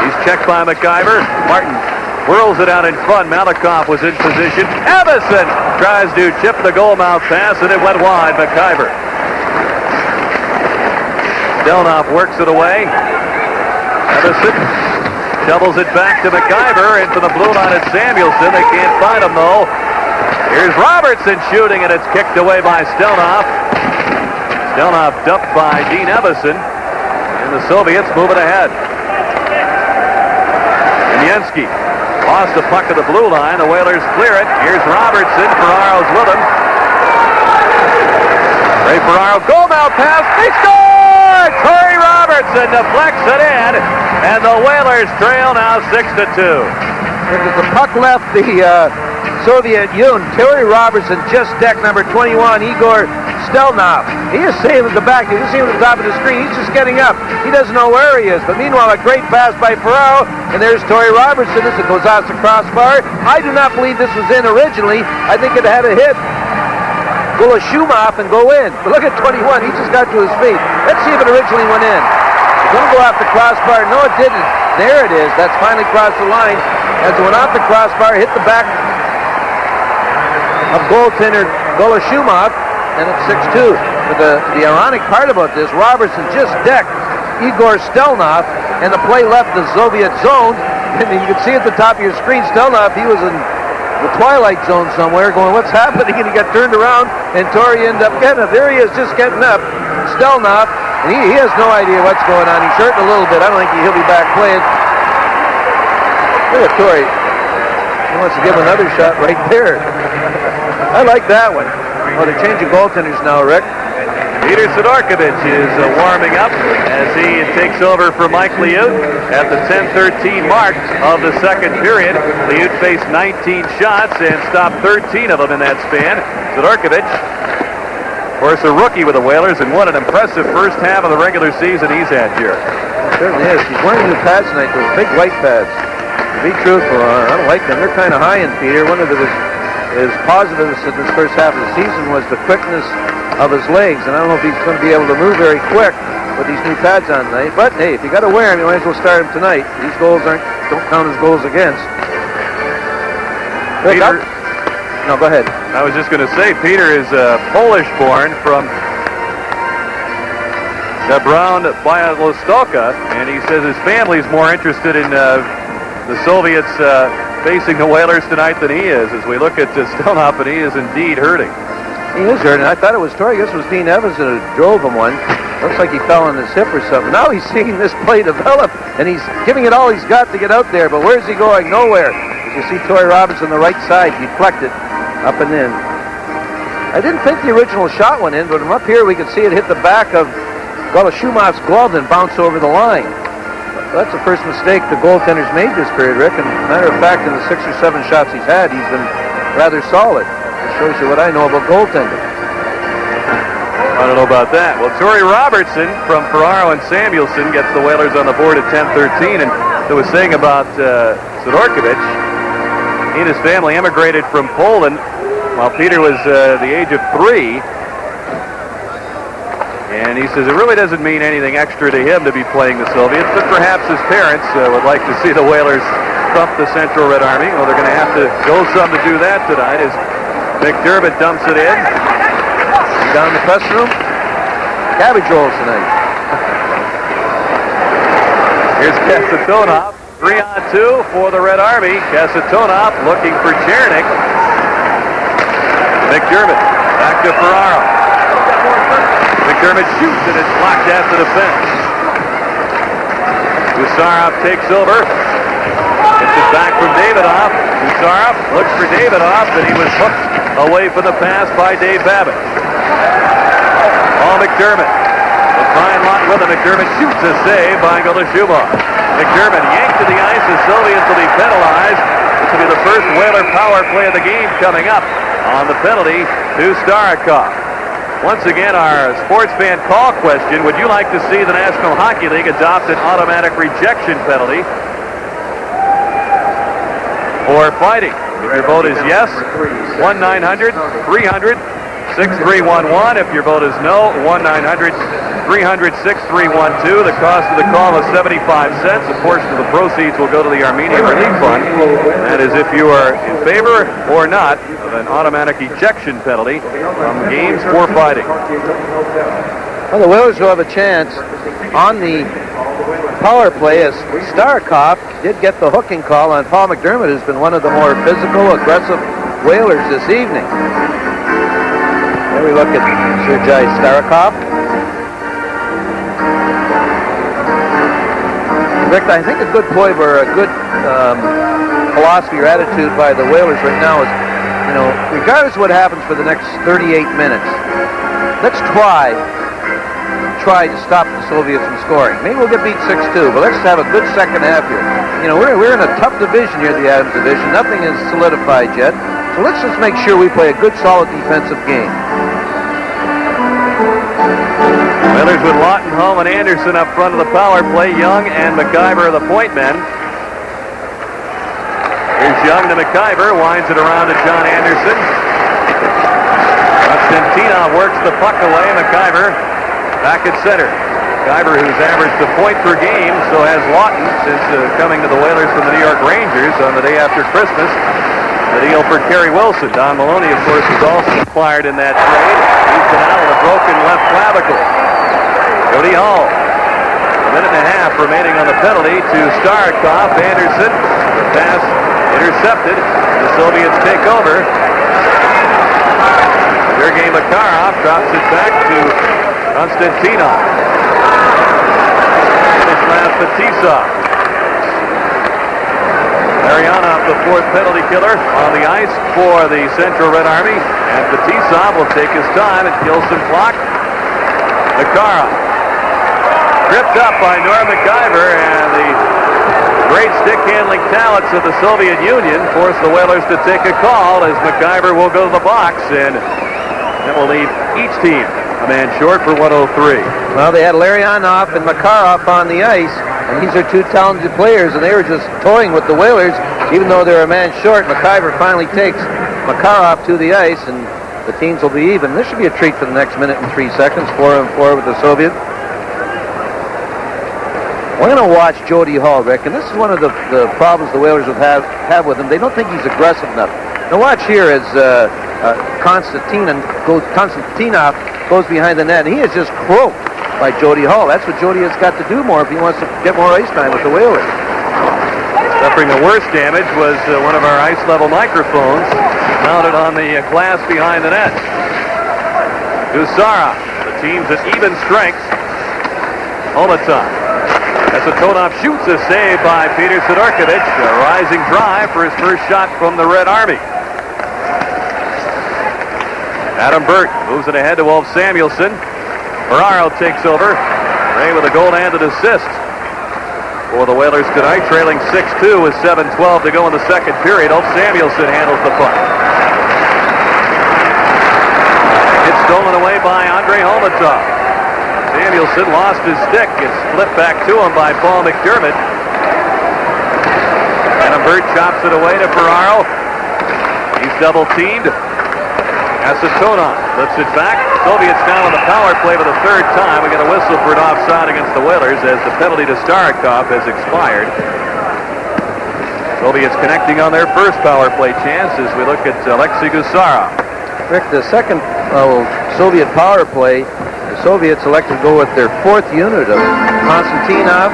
He's checked by McIver. Martin whirls it out in front. Malikov was in position. Evison tries to chip the goalmouth pass, and it went wide. McIver. Stelnov works it away. Evison shovels it back to McIver into the blue line at Samuelson. They can't find him, though. Here's Robertson shooting, and it's kicked away by Stelnov. Stelnov dumped by Dean Evison, and the Soviets moving ahead. Kamensky lost the puck to the blue line. The Whalers clear it. Here's Robertson. Ferraro's with him. Ray Ferraro, goal now pass. They score! Torrey Robertson deflects it in, and the Whalers trail now 6-2. As the puck left the Soviet Union, Terry Robertson just decked number 21, Igor Stelnov. He is saving the back. You can see him at the top of the screen. He's just getting up. He doesn't know where he is. But meanwhile, a great pass by Ferraro. And there's Torrey Robertson as it goes off the crossbar. I do not believe this was in originally. I think it had a hit. Golashumov and go in. But look at 21. He just got to his feet. Let's see if it originally went in. It's going to go off the crossbar. No, it didn't. There it is. That's finally crossed the line. As it went off the crossbar, hit the back of goaltender Golashumov, and it's 6-2. But the ironic part about this, Robertson just decked Igor Stelnov, and the play left the Soviet zone. And you can see at the top of your screen, Stelnov, he was in the twilight zone somewhere going, what's happening? And he got turned around, and Torrey ended up getting up. There he is, just getting up. Stelnov, and he has no idea what's going on. He's hurting a little bit. I don't think he'll be back playing. Look at Torrey. He wants to give another shot right there. I like that one. Well, they're changing goaltenders now, Rick. Peter Sidorkovich is warming up as he takes over for Mike Liut at the 10:13 mark of the second period. Liut faced 19 shots and stopped 13 of them in that span. Sidorkovich, of course, a rookie with the Whalers, and what an impressive first half of the regular season he's had here. It certainly is. He's wearing new pads tonight, those big white pads. To be truthful, I don't like them. They're kind of high in Peter. One of his positives in this first half of the season was the quickness of his legs, and I don't know if he's going to be able to move very quick with these new pads on tonight. But hey, if you got to wear them, you might as well start him tonight. These goals don't count as goals against. Peter, no, go ahead. I was just going to say, Peter is Polish-born from Brown Białystok, and he says his family's more interested in the Soviets facing the Whalers tonight than he is. As we look at Stelnov, and he is indeed hurting. He is hurting. I thought it was Torrey. I guess it was Dean Evans that drove him one. Looks like he fell on his hip or something. Now he's seeing this play develop, and he's giving it all he's got to get out there. But where's he going? Nowhere. As you see Torrey Robertson on the right side, deflected up and in. I didn't think the original shot went in, but from up here we could see it hit the back of Golashumov's glove and bounce over the line. That's the first mistake the goaltender's made this period, Rick. And matter of fact, in the 6 or 7 shots he's had, he's been rather solid. It shows you what I know about goaltending. I don't know about that. Well, Torrey Robertson from Ferraro and Samuelson gets the Whalers on the board at 10:13. And I was saying about Sidorkovich, he and his family emigrated from Poland while Peter was the age of 3. And he says it really doesn't mean anything extra to him to be playing the Soviets, but perhaps his parents would like to see the Whalers thump the Central Red Army. Well, they're going to have to go some to do that tonight as McDermott dumps it in. Down in the press room, cabbage rolls tonight. Here's Kasatonov. 3-on-2 for the Red Army. Kasatonov looking for Chernik. McDermott back to Ferraro. McDermott shoots and it's blocked at the defense. Gusarov takes over. Gets it back from Davidoff. Gusarov looks for Davidoff, and he was hooked away from the pass by Dave Babbitt. Paul McDermott. With Brian Lott with him. McDermott shoots a save by Golashubov. McDermott yanked to the ice. The Soviets will be penalized. This will be the first Whaler power play of the game coming up on the penalty to Starikov. Once again, our sports fan call question: would you like to see the National Hockey League adopt an automatic rejection penalty for fighting? If your vote is yes, 1-900-300-6311. If your vote is no, 1-900-300-6312. The cost of the call is 75 cents. A portion of the proceeds will go to the Armenian Relief Fund. That is if you are in favor or not of an automatic ejection penalty from games for fighting. Well, the Whalers will have a chance on the power play as Starikov did get the hooking call on Paul McDermott, who's been one of the more physical, aggressive Whalers this evening. There we look at Sergei Starikov. Rick, I think a good play or a good philosophy or attitude by the Whalers right now is, you know, regardless of what happens for the next 38 minutes, let's try to stop the Soviets from scoring. Maybe we'll get beat 6-2, but let's have a good second half here. You know, we're in a tough division here, the Adams division. Nothing is solidified yet. So let's just make sure we play a good, solid defensive game. Whalers with Lawton, Home, and Anderson up front of the power play. Young and McIver are the point men. Here's Young to McIver, winds it around to John Anderson. Konstantinov works the puck away. McIver back at center. McIver, who's averaged a point per game, so has Lawton since coming to the Whalers from the New York Rangers on the day after Christmas. The deal for Kerry Wilson. Don Maloney, of course, was also acquired in that trade. He's been out with a broken left clavicle. Cody Hall. A minute and a half remaining on the penalty to Starikov. Anderson. The pass intercepted. The Soviets take over. Sergei Makarov drops it back to Konstantinov. Finish last Fetisov. Larionov, the fourth penalty killer, on the ice for the Central Red Army. And Fetisov will take his time and kill some clock. Makarov. Tripped up by Norm McIver, and the great stick-handling talents of the Soviet Union force the Whalers to take a call as McIver will go to the box, and that will leave each team a man short for 103. Well, they had Larionov and Makarov on the ice, and these are two talented players, and they were just toying with the Whalers, even though they're a man short. McIver finally takes Makarov to the ice, and the teams will be even. This should be a treat for the next minute and 3 seconds, 4-on-4 with the Soviet. We're going to watch Jody Hall, Rick, and this is one of the problems the Whalers have with him. They don't think he's aggressive enough. Now watch here as Konstantinov goes behind the net, and he is just croaked by Jody Hall. That's what Jody has got to do more if he wants to get more ice time with the Whalers. Suffering the worst damage was one of our ice-level microphones mounted on the glass behind the net. Gusarov, the team's at even strength. Omaton. Kasatonov shoots a save by Peter Sidorkovich. A rising drive for his first shot from the Red Army. Adam Burt moves it ahead to Wolf Samuelson. Ferraro takes over. Ray with a goal and an assist for the Whalers tonight, trailing 6-2 with 7:12 to go in the second period. Wolf Samuelson handles the puck. It's stolen away by Andrei Holmatov. Samuelson lost his stick. It's flipped back to him by Paul McDermott. Adam Burt chops it away to Ferraro. He's double-teamed. Kasatonov flips it back. Soviets now on the power play for the third time. We got a whistle for an offside against the Whalers as the penalty to Starikov has expired. Soviets connecting on their first power play chance as we look at Alexei Gusarov. Rick, the second Soviet power play, the Soviets elected to go with their fourth unit of Konstantinov,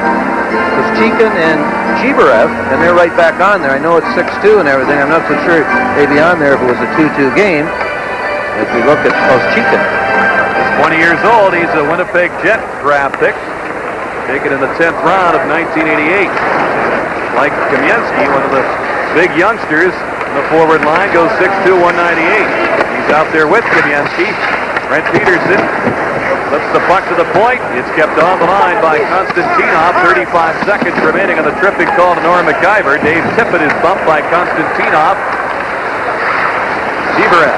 Koschekin, and Chibarev, and they're right back on there. I know it's 6-2 and everything. I'm not so sure they'd be on there if it was a 2-2 game. If we look at Koschekin. He's 20 years old. He's a Winnipeg Jet draft pick, taken in the 10th round of 1988. Like Kamensky, one of the big youngsters in the forward line, goes 6'2", 198. He's out there with Kamensky. Brent Peterson flips the puck to the point. It's kept on the line by Konstantinov. 35 seconds remaining on the tripping call to Norm McIver. Dave Tippett is bumped by Konstantinov. Chibarev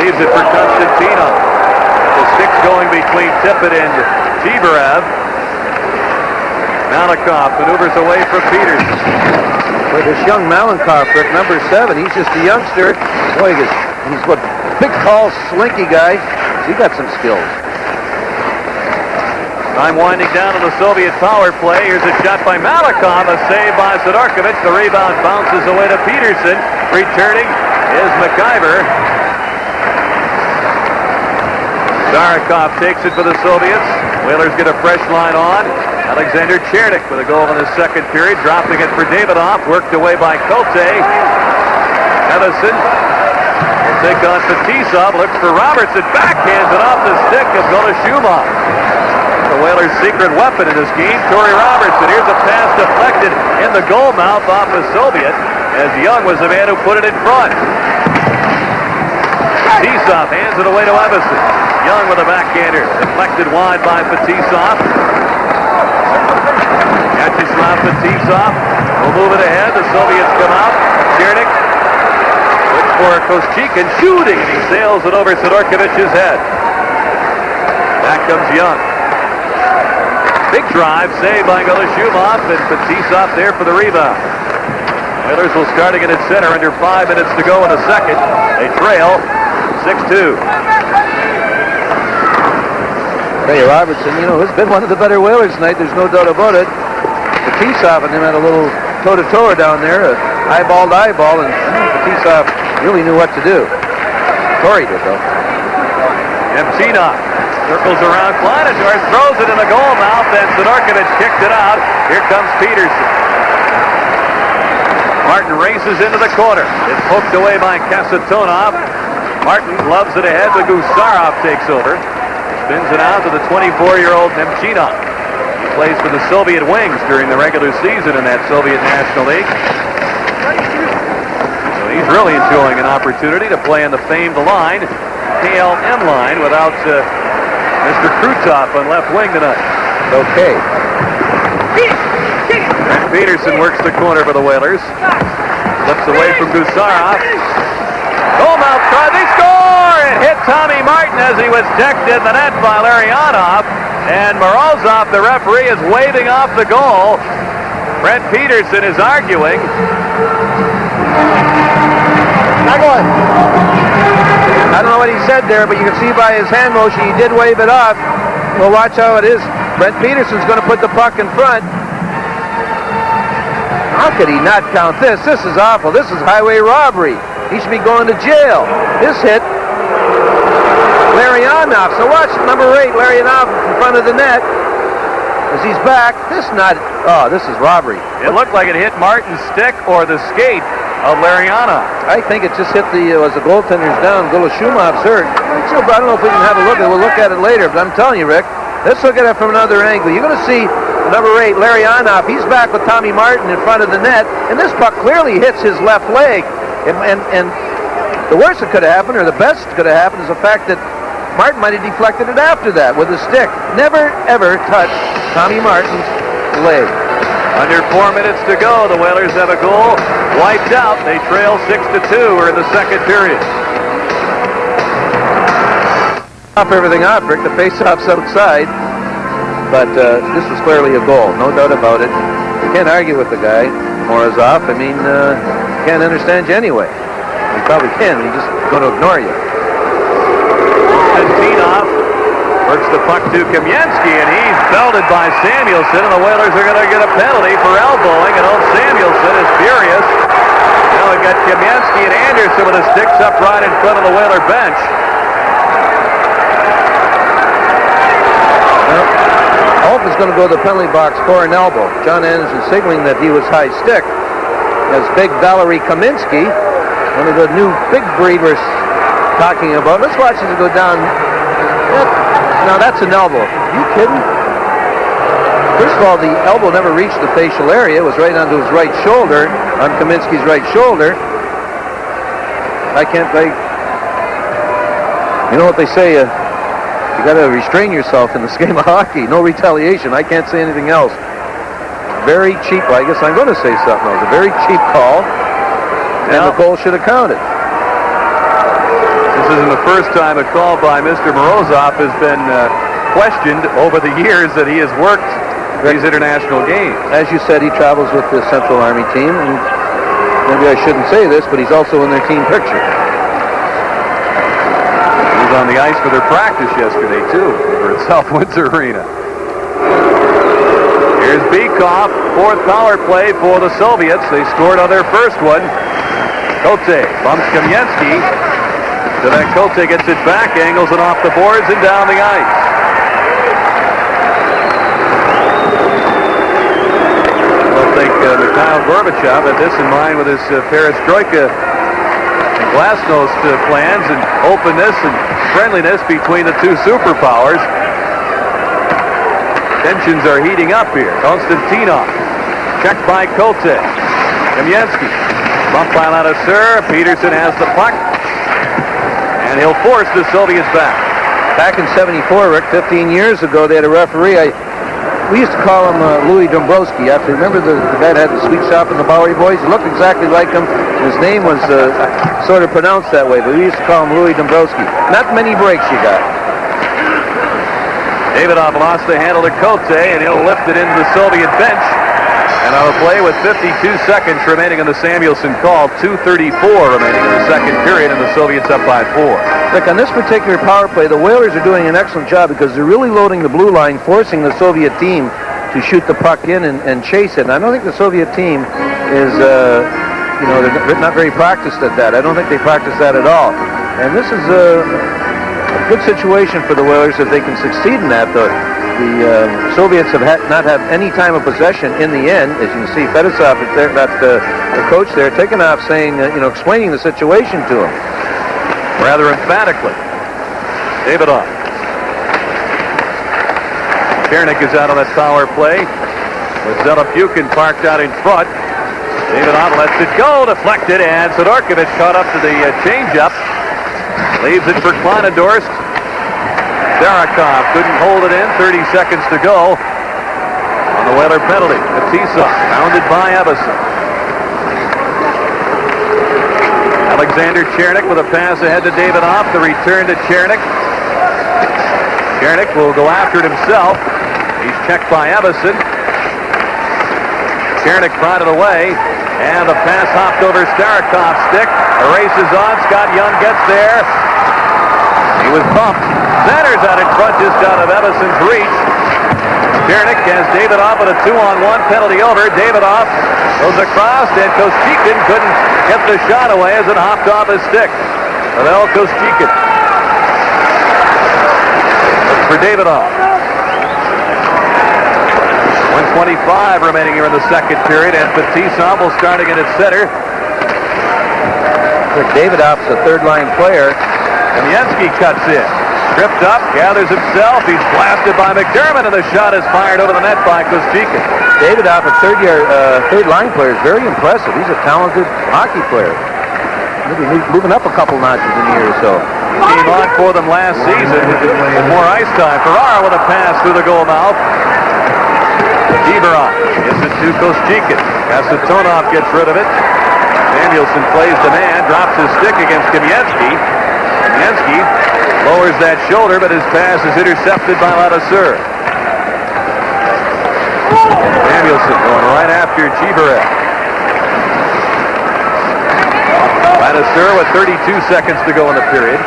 leaves it for Konstantinov. The sticks going between Tippett and Chibarev. Malikov maneuvers away from Peterson. With this young Malenkoff, Rick, number 7, he's just a youngster. Boy, he's what, big, tall, slinky guy. He got some skills. Time winding down to the Soviet power play. Here's a shot by Malikov, a save by Sidorkovich. The rebound bounces away to Peterson. Returning is McIver. Zarikov takes it for the Soviets. Whalers get a fresh line on. Alexander Chernik with a goal in the second period, dropping it for Davidoff, worked away by Kote. Evison will take on Fetisov, looks for Robertson, backhands it off the stick of Golashumov. The Whalers' secret weapon in this game, Torrey Robertson. Here's a pass deflected in the goal mouth off the Soviet, as Young was the man who put it in front. Fetisov hands it away to Evison. Young with a backhander, deflected wide by Fetisov. Vyacheslav Fetisov will move it ahead. The Soviets come out. Chernik looks for Koschekin, shooting, and he sails it over Sidorkovich's head. Back comes Young. Big drive, saved by Golashumov, and Fetisov there for the rebound. Whalers will start again at center under 5 minutes to go in the second. They trail 6-2. Hey, Robertson, has been one of the better Whalers tonight. There's no doubt about it. Fetisov and him had a little toe-to-toe down there, eyeball to eyeball, and Fetisov really knew what to do. Torrey did, though. Emchinov circles around Kleinador, throws it in the goal mouth, and Sidorkovich kicked it out. Here comes Peterson. Martin races into the corner. It's poked away by Kasatonov. Martin loves it ahead, but Gusarov takes over. Spins it out to the 24-year-old Nemchinov. He plays for the Soviet Wings during the regular season in that Soviet National League. So he's really enjoying an opportunity to play on the famed line, KLM line, without Mr. Krutov on left wing tonight. Okay. Brent Peterson works the corner for the Whalers. Flips away from Gusarov. Goalmouth try, they score! It hit Tommy Martin as he was decked in the net by Larionov. And Morozov, the referee, is waving off the goal. Brent Peterson is arguing. I don't know what he said there, but you can see by his hand motion he did wave it off. Well, watch how it is. Brent Peterson's going to put the puck in front. How could he not count this? This is awful. This is highway robbery. He should be going to jail. This hit Larionov. So watch number 8, Larionov in front of the net as he's back. This is robbery. It looked like it hit Martin's stick or the skate of Larionov. I think it just hit the goaltender's down. Goloshumov's hurt. So, I don't know if we can have a look at it. We'll look at it later, but I'm telling you, Rick, let's look at it from another angle. You're going to see number 8, Larionov. He's back with Tommy Martin in front of the net, and this puck clearly hits his left leg. And the worst that could have happened, or the best that could have happened, is the fact that Martin might have deflected it after that with his stick. Never, ever touched Tommy Martin's leg. Under 4 minutes to go, the Whalers have a goal wiped out. They trail 6-2. We're in the second period. Off everything off, Rick. The face-off's outside. But this was clearly a goal, no doubt about it. You can't argue with the guy, Morozov. I mean, can't understand you anyway. You probably can. He's just going to ignore you. Konstantinov works the puck to Kamensky, and he's belted by Samuelson, and the Whalers are going to get a penalty for elbowing, and old Samuelson is furious. Now we've got Kamensky and Anderson with the sticks up right in front of the Whaler bench. Well, if it's going to go to the penalty box for an elbow. John Anderson signaling that he was high stick. As big Valerie Kaminsky, one of the new big breed we're talking about. Let's watch it go down. Now that's an elbow. Are you kidding? First of all, the elbow never reached the facial area. It was right onto his right shoulder, on Kaminsky's right shoulder. You know what they say, you got to restrain yourself in this game of hockey. No retaliation. I can't say anything else. Very cheap. Well, I guess I'm going to say something else. A very cheap call, and the goal should have counted. This isn't the first time a call by Mr. Morozov has been questioned over the years that he has worked these international games. As you said, he travels with the Central Army team, and maybe I shouldn't say this, but he's also in their team picture. He was on the ice for their practice yesterday, too, over at South Windsor Arena. Here's Bykov, fourth power play for the Soviets. They scored on their first one. Kote bumps Kamensky. So that Kote gets it back, angles it off the boards and down the ice. I think Mikhail Gorbachev had this in mind with his perestroika and glasnost plans and openness and friendliness between the two superpowers. Tensions are heating up here. Konstantinov checked by Kote. Kamensky bumped by Ladiseur. Peterson has the puck, and he'll force the Soviets back. Back in '74, Rick, 15 years ago, they had a referee. We used to call him Louis Dombrowski. Remember the guy that had the sweet shop in the Bowery Boys? He looked exactly like him. His name was sort of pronounced that way, but we used to call him Louis Dombrowski. Not many breaks you got. Davidov lost the handle to Kote, and he'll lift it into the Soviet bench. And on a play with 52 seconds remaining on the Samuelson call, 2:34 remaining in the second period, and the Soviets up by 4. Look, on this particular power play, the Whalers are doing an excellent job because they're really loading the blue line, forcing the Soviet team to shoot the puck in and chase it. And I don't think the Soviet team is, they're not very practiced at that. I don't think they practice that at all. And this is a good situation for the Whalers if they can succeed in that. The Soviets have not had any time of possession in the end. As you can see, Fedosov is there, the coach there, taking off, saying, explaining the situation to him. Rather emphatically. Davidov. Chernik is out on that power play with Zelepukin parked out in front. Davidov lets it go, deflected, and Sidorkovich caught up to the changeup. Leaves it for Kleinendorst. Darakov couldn't hold it in. 30 seconds to go on the Whaler penalty. Matissa rounded by Evason. Alexander Chernik with a pass ahead to Davidov. The return to Chernik. Chernik will go after it himself. He's checked by Evason. Chernik prodded away, and the pass hopped over Starakov's stick. The race is on. Scott Young gets there. He was bumped. Centers out in front, just out of Evason's reach. Chernik has Davidov with a 2-on-1 penalty over. Davidov goes across, and Kostikin couldn't get the shot away as it hopped off his stick. Pavel Kostikin. Looks for Davidov. 1:25 remaining here in the second period, and Fetisov will start again at center. Davidov's a third-line player. Kamensky cuts in. Tripped up, gathers himself. He's blasted by McDermott, and the shot is fired over the net by Kostikin. Davidov, a third-line player, is very impressive. He's a talented hockey player. Maybe moving up a couple notches in a year or so. He came on for them last season with more ice time. Ferrara with a pass through the goal mouth. Deveron gets it to Kostikin. Kasatonov gets rid of it. Samuelson plays the man, drops his stick against Kamensky. Kamensky lowers that shoulder, but his pass is intercepted by Ladiseur. Samuelson going right after Chibaret. Ladiseur with 32 seconds to go in the period.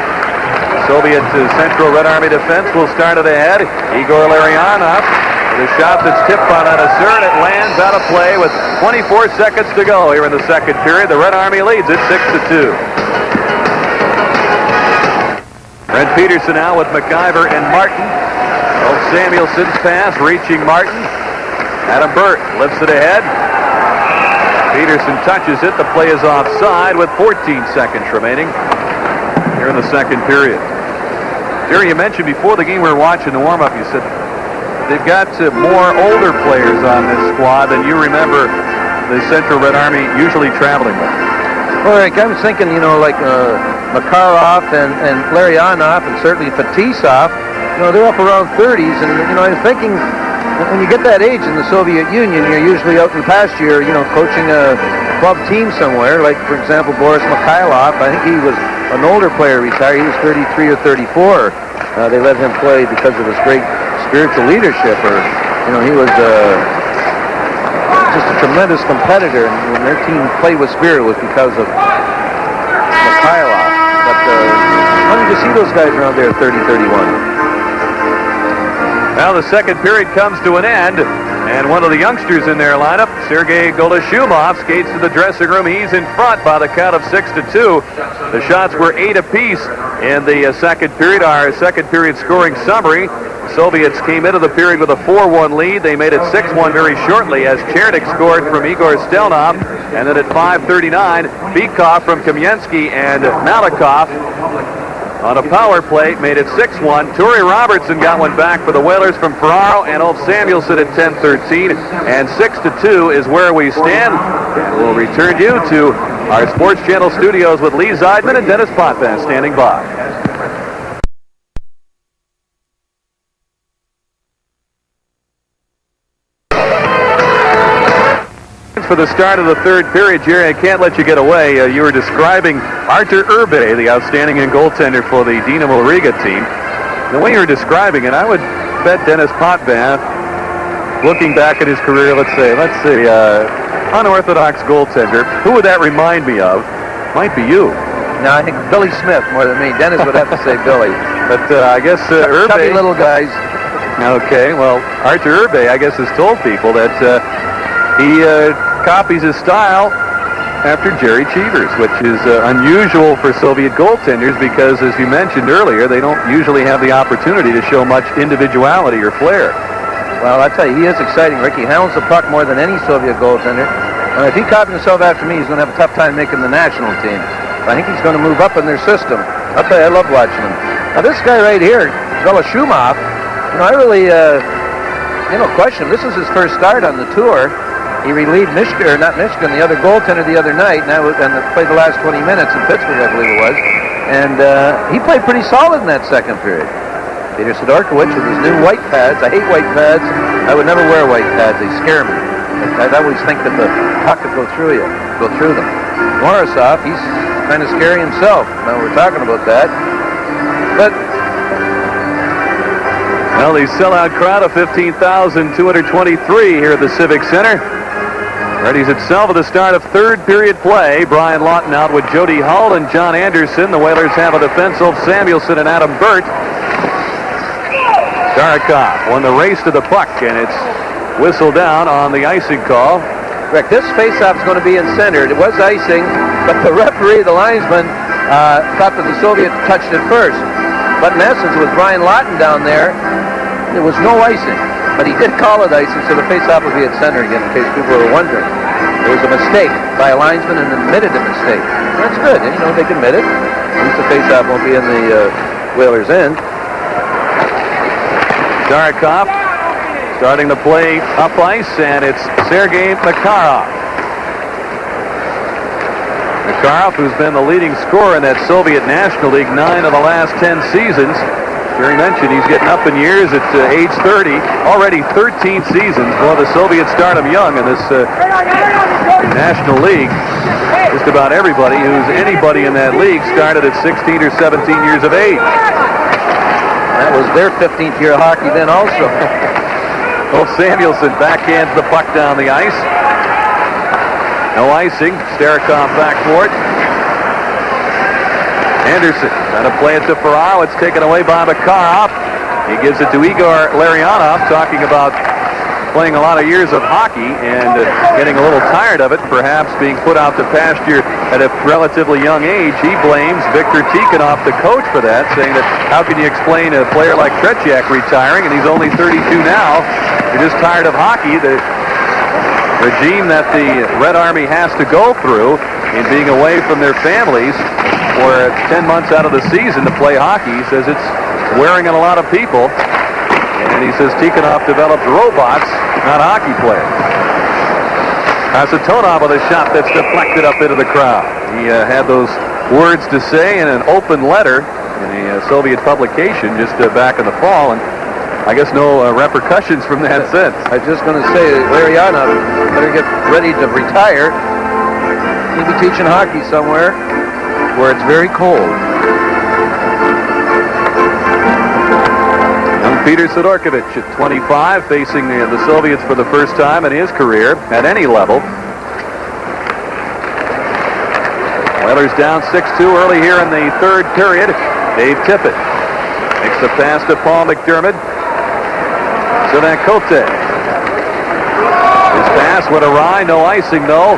Soviet Central Red Army defense will start at the head. Igor Larionov with a shot that's tipped by Ladiseur, and it lands out of play with 24 seconds to go here in the second period. The Red Army leads it 6-2. Brent Peterson now with McIver and Martin. Samuelson's pass reaching Martin. Adam Burt lifts it ahead. Peterson touches it. The play is offside with 14 seconds remaining here in the second period. Jerry, you mentioned before the game we were watching the warm-up, you said they've got more older players on this squad than you remember the Central Red Army usually traveling with. Well, Rick, I was thinking, like Makarov and Larionov and certainly Fetisov, they're up around 30s, and, I was thinking, when you get that age in the Soviet Union, you're usually out in the pasture, coaching a club team somewhere, like, for example, Boris Mikhailov. I think he was an older player retired. He was 33 or 34. They let him play because of his great spiritual leadership, or, he was just a tremendous competitor, and when their team played with spirit, it was because of Mikhailov. But how did you see those guys around there at 30, 31? Now the second period comes to an end, and one of the youngsters in their lineup, Sergei Golashumov, skates to the dressing room. He's in front by the count of 6-2. The shots were 8 apiece in the second period. Our second period scoring summary. The Soviets came into the period with a 4-1 lead. They made it 6-1 very shortly as Chernik scored from Igor Stelnov, and then at 5:39, Bykov from Kamensky and Malikov on a power play made it 6-1. Torrey Robertson got one back for the Whalers from Ferraro, and Ulf Samuelsson at 10:13, and 6-2 is where we stand. And we'll return you to our Sports Channel studios with Lee Zeidman and Dennis Potvin standing by. For the start of the third period, Jerry, I can't let you get away. You were describing Artur Urbe, the outstanding goaltender for the Dinamo Riga team. The way you were describing it, I would bet Dennis Potvin, looking back at his career, let's say, unorthodox goaltender, who would that remind me of? Might be you. No, I think Billy Smith more than me. Dennis would have to say Billy. But I guess Urbe... Chubby little guys. Okay, well, Artur Urbe, I guess, has told people that he copies his style after Jerry Cheevers, which is unusual for Soviet goaltenders because, as you mentioned earlier, they don't usually have the opportunity to show much individuality or flair. Well, I tell you, he is exciting, Rick. He hounds the puck more than any Soviet goaltender. And if he copies himself after me, he's going to have a tough time making the national team. I think he's going to move up in their system. I'll tell you, I love watching him. Now, this guy right here, Golashumov, I really, question him. This is his first start on the tour. He relieved Michigan, the other goaltender the other night, and played the last 20 minutes in Pittsburgh, I believe it was. And he played pretty solid in that second period. Peter Sidorkiewicz with his new white pads. I hate white pads. I would never wear white pads. They scare me. I always think that the puck could go through them. Morozov, he's kind of scary himself. Now we're talking about that. But well, the sellout crowd of 15,223 here at the Civic Center readies itself at the start of third period play. Brian Lawton out with Jody Hull and John Anderson. The Whalers have a defensive Samuelsson and Adam Burt. Starikov won the race to the puck, and it's whistled down on the icing call. Rick, this faceoff is going to be in center. It was icing, but the referee, the linesman, thought that the Soviet touched it first. But in essence, with Brian Lawton down there, there was no icing. But he did call it icing, so the faceoff will be at center again, in case people were wondering. It was a mistake by a linesman and admitted a mistake. That's good. They can admit it. At least the faceoff won't be in the Whalers' end. Starikov starting to play up ice, and it's Sergei Makarov. Makarov, who's been the leading scorer in that Soviet National League 9 of the last 10 seasons. Jerry mentioned he's getting up in years at age 30. Already 13 seasons. Well, the Soviets start him young in this National League. Just about everybody who's anybody in that league started at 16 or 17 years of age. That was their 15th year of hockey then also. Well, Samuelsson backhands the puck down the ice. No icing. Starikov back for it. Anderson trying to play it to Ferraro. It's taken away by Makarov. He gives it to Igor Larionov, talking about playing a lot of years of hockey and getting a little tired of it, perhaps being put out to pasture at a relatively young age. He blames Viktor Tikhonov, the coach, for that, saying that how can you explain a player like Tretiak retiring, and he's only 32 now. You're just tired of hockey. The regime that the Red Army has to go through in being away from their families for 10 months out of the season to play hockey, he says it's wearing on a lot of people. And he says Tikhonov developed robots, not hockey players. Kasatonov with a shot that's deflected up into the crowd. He had those words to say in an open letter in a Soviet publication just back in the fall, and I guess no repercussions from that since. I was just going to say, Larionov better get ready to retire. He'll be teaching hockey somewhere where it's very cold. Peter Sidorkovich at 25, facing the Soviets for the first time in his career at any level. Oilers down 6-2 early here in the third period. Dave Tippett makes the pass to Paul McDermott. Zdeněk Kote. His pass went awry, no icing though.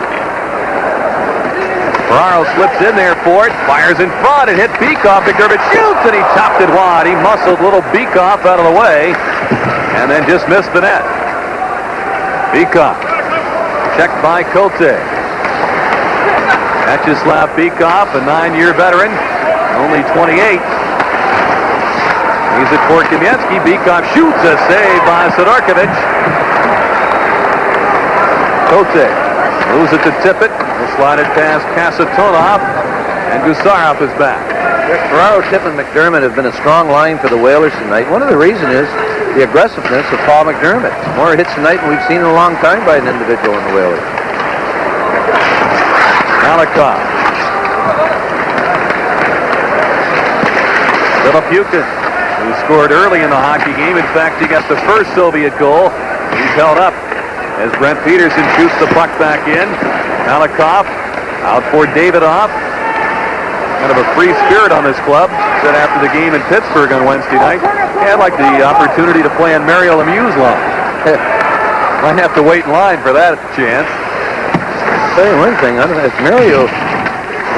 Ferraro slips in there for it, fires in front, and hit Beekoff. McDermott shoots, and he chopped it wide. He muscled little Beekoff out of the way, and then just missed the net. Beekoff, checked by Kote. Vyacheslav Beekoff, a 9-year veteran, only 28. He's it for Kamensky. Beekoff shoots, a save by Sidorkovich. Kote moves it to Tippett. He'll slide it past Kasatonov, and Gusarov is back. Ferraro, Tippett, and McDermott have been a strong line for the Whalers tonight. One of the reasons is the aggressiveness of Paul McDermott. More hits tonight than we've seen in a long time by an individual in the Whalers. Malikov. Filipuk, who scored early in the hockey game. In fact, he got the first Soviet goal. He's held up as Brent Peterson shoots the puck back in. Malikov out for Davidoff. Kind of a free spirit on this club. Said after the game in Pittsburgh on Wednesday night, yeah, I'd like the opportunity to play on Mario Lemieux's line. Might have to wait in line for that chance. I'll tell you one thing, I don't know if Mario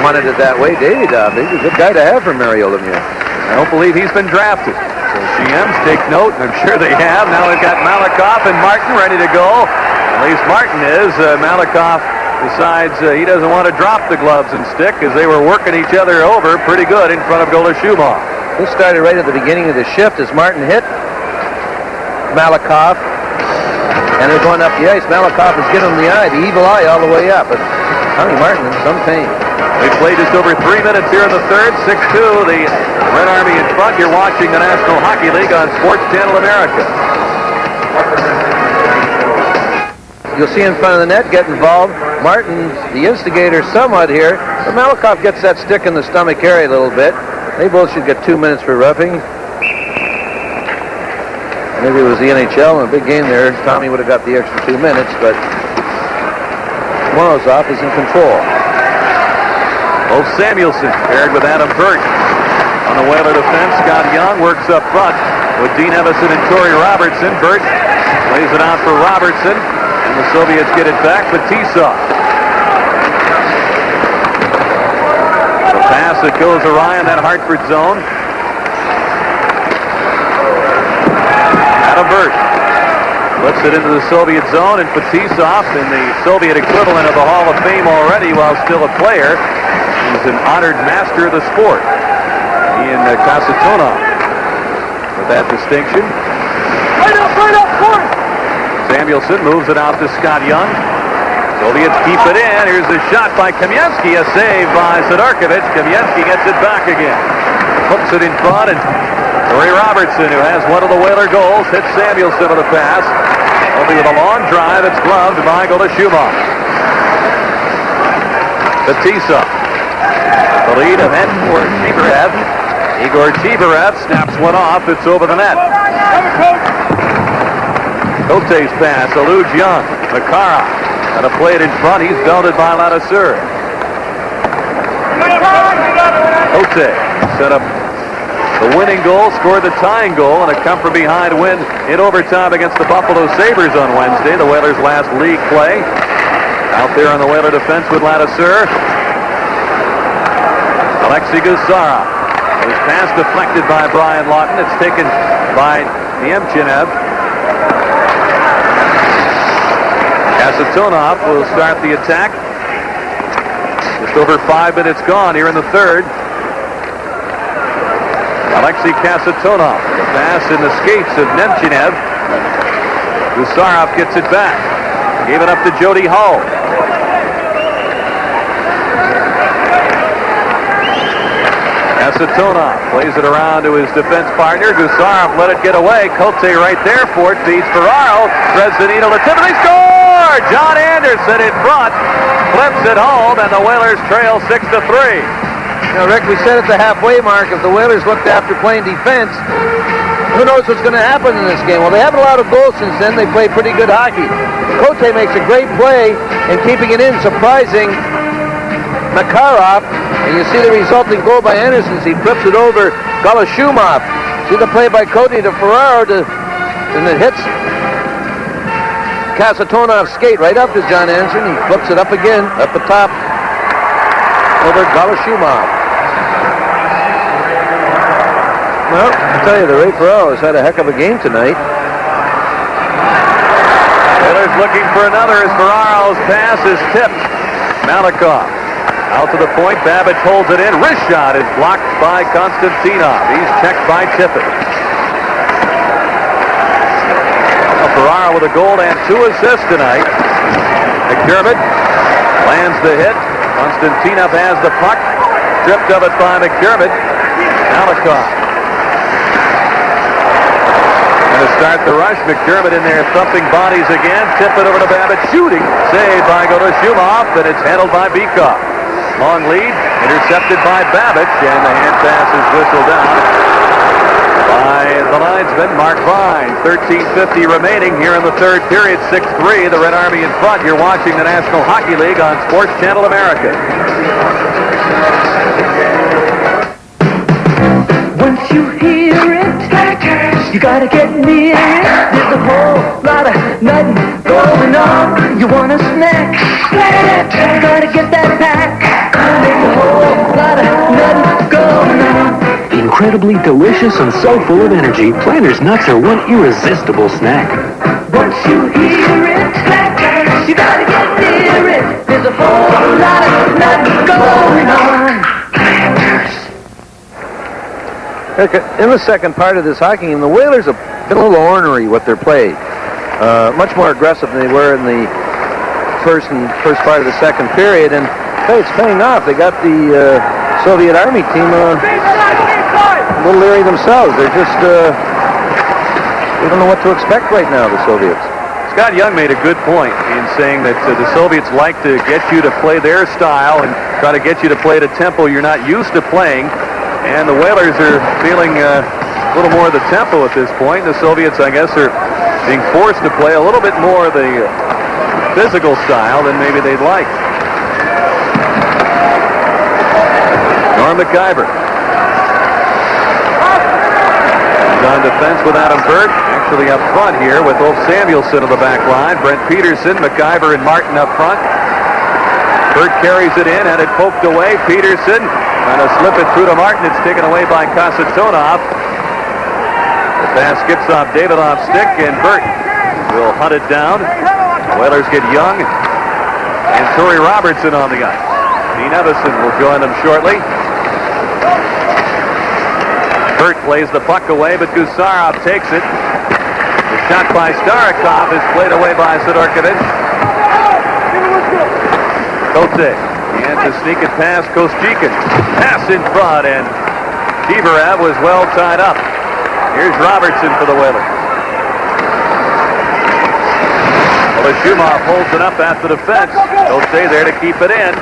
wanted it that way. Davidoff, he's a good guy to have for Mario Lemieux. I don't believe he's been drafted. So GMs take note, and I'm sure they have. Now they've got Malikov and Martin ready to go. At least Martin is. Malikov decides he doesn't want to drop the gloves and stick as they were working each other over pretty good in front of goalie Shumov. This started right at the beginning of the shift as Martin hit Malikov, and they're going up the ice. Malikov is giving him the eye, the evil eye all the way up, but Tommy Martin in some pain. They played just over 3 minutes here in the third. 6-2, the Red Army in front. You're watching the National Hockey League on Sports Channel America. You'll see in front of the net, get involved. Martin, the instigator somewhat here, but Malikov gets that stick in the stomach area a little bit. They both should get 2 minutes for roughing. Maybe it was the NHL in a big game there. Tommy would have got the extra 2 minutes, but Morozov is in control. Wolf Samuelson paired with Adam Burt. On the Whaler defense, Scott Young works up front with Dean Evison and Torrey Robertson. Burt lays it out for Robertson, and the Soviets get it back. Fetisov. The pass that goes awry in that Hartford zone. Adam Burt flips it into the Soviet zone, and Fetisov, in the Soviet equivalent of the Hall of Fame already while still a player, he's an honored master of the sport. Ian Kasatonov with that distinction. Right up, court! Samuelson moves it out to Scott Young. Soviets keep it in. Here's the shot by Kamensky. A save by Sidorkovich. Kamensky gets it back again. Hooks it in front, and Torrey Robertson, who has one of the Whaler goals, hits Samuelson with a pass. Only with a long drive, it's gloved by Golashumov. Fetisov. The lead of Igor Tiberev. Igor Tiberev snaps one off. It's over the net. Kote's pass eludes Young. Makarov got to play it in front. He's belted by Ladouceur. Kote set up the winning goal, scored the tying goal, and a come-from-behind win in overtime against the Buffalo Sabres on Wednesday, the Whalers' last league play. Out there on the Whaler defense with Ladouceur. Alexei Gusarov. His pass deflected by Brian Lawton. It's taken by Nemchinev. Kasatonov will start the attack. Just over 5 minutes gone here in the third. Alexei Kasatonov. The pass in the skates of Nemchinev. Gusarov gets it back. Gave it up to Jody Hull. Kasatonov plays it around to his defense partner. Gusarov let it get away. Cote right there for it. Feeds Ferraro. Threads the needle to Tiffany. Score! John Anderson in front. Flips it home, and the Whalers trail 6-3. You know, Rick, we said at the halfway mark, if the Whalers looked after playing defense, who knows what's going to happen in this game? Well, they haven't allowed a goal since then. They play pretty good hockey. Cote makes a great play in keeping it in, surprising Makarov. And you see the resulting goal by Anderson. He flips it over Golashumov. See the play by Cote to Ferraro, and it hits Kasatonov's skate right up to John Anderson. He flips it up again, up the top, over Golashumov. Well, I tell you, the Ray Ferraro has had a heck of a game tonight. Whalers looking for another as Ferraro's pass is tipped. Malakoff out to the point. Babbage holds it in. Wrist shot is blocked by Konstantinov. He's checked by Tippett. Well, Ferraro with a goal and 2 assists tonight. McDermott lands the hit. Konstantinov has the puck. Stripped of it by McDermott. Malakoff to start the rush. McDermott in there thumping bodies again. Tip it over to Babbitt. Shooting. Saved by Golashumov, and it's handled by Beakoff. Long lead. Intercepted by Babbitt, and the hand pass is whistled down by the linesman, Mark Vine. 13:50 remaining here in the third period. 6-3. The Red Army in front. You're watching the National Hockey League on Sports Channel America. Once you hear it, you gotta get near it. There's a whole lot of nothing going on. You want a snack? You gotta get that pack. There's a whole lot of nothing going on. Incredibly delicious and so full of energy, Planters nuts are one irresistible snack. Once you hear it, you gotta get near it. There's a whole lot of nothing going on. In the second part of this hockey game, the Whalers have been a little ornery with their play. Much more aggressive than they were in the first part of the second period, and hey, it's paying off. They got the Soviet Army team a little leery themselves. They're just they don't know what to expect right now, the Soviets. Scott Young made a good point in saying that the Soviets like to get you to play their style and try to get you to play at a tempo you're not used to playing. And the Whalers are feeling a little more of the tempo at this point. The Soviets, I guess, are being forced to play a little bit more of the physical style than maybe they'd like. Norm McIver. He's on defense with Adam Burt. Actually up front here with Ulf Samuelsson on the back line. Brent Peterson, McIver, and Martin up front. Burt carries it in, had it poked away. Peterson trying to slip it through to Martin. It's taken away by Kasatonov. The pass skips off Davidoff's stick, and Burt will hunt it down. The Whalers get Young and Torrey Robertson on the ice. Dean Evison will join them shortly. Burt plays the puck away, but Gusarov takes it. The shot by Starikov is played away by Sidorkovich. Kote. And to sneak it past Kostikin. Pass in front, and Kivarev was well tied up. Here's Robertson for the Whalers. Golashumov holds it up after the fence. Kote there to keep it in.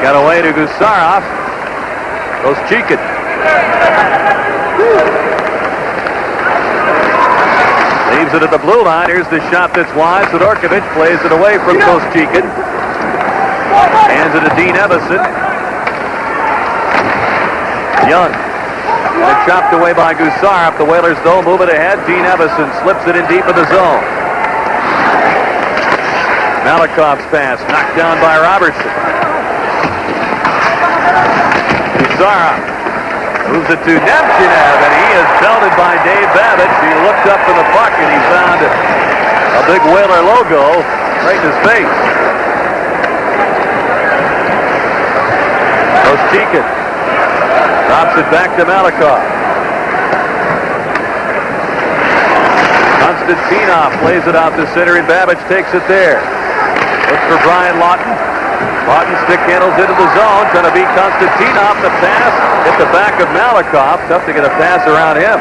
Got away to Gusarov. Kostikin. Leaves it at the blue line. Here's the shot that's wide. Sidorkovich plays it away from Kostikin. Hands it to Dean Evison. Young And it's chopped away by Gusarov. The Whalers, though, move it ahead. Dean Evison slips it in deep in the zone. Malakoff's pass knocked down by Robertson. Gusarov moves it to Nemchiner, and he is belted by Dave Babbitt. He looked up for the puck, and he found a big Whaler logo right in his face. Ostikin drops it back to Malakoff. Konstantinov plays it out to center, and Babbage takes it there. Looks for Brian Lawton. Lawton stick handles into the zone, trying to beat Konstantinov. The pass hit the back of Malakoff. Tough to get a pass around him.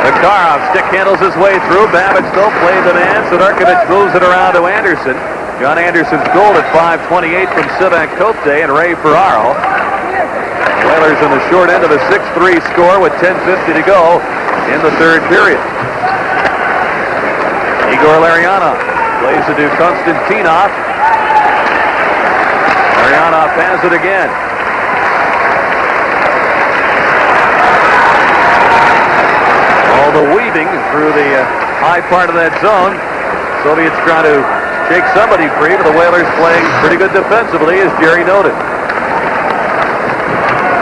Makarov stick handles his way through. Babbage still plays the man. Sidorkovich moves it around to Anderson. John Anderson's goal at 5:28 from Sivak Kote and Ray Ferraro. Whalers in the short end of a 6-3 score with 10:50 to go in the third period. Igor Larionov plays it to Konstantinov. Larionov has it again. All the weaving through the high part of that zone. Soviets trying to shake somebody free, but the Whalers playing pretty good defensively, as Jerry noted.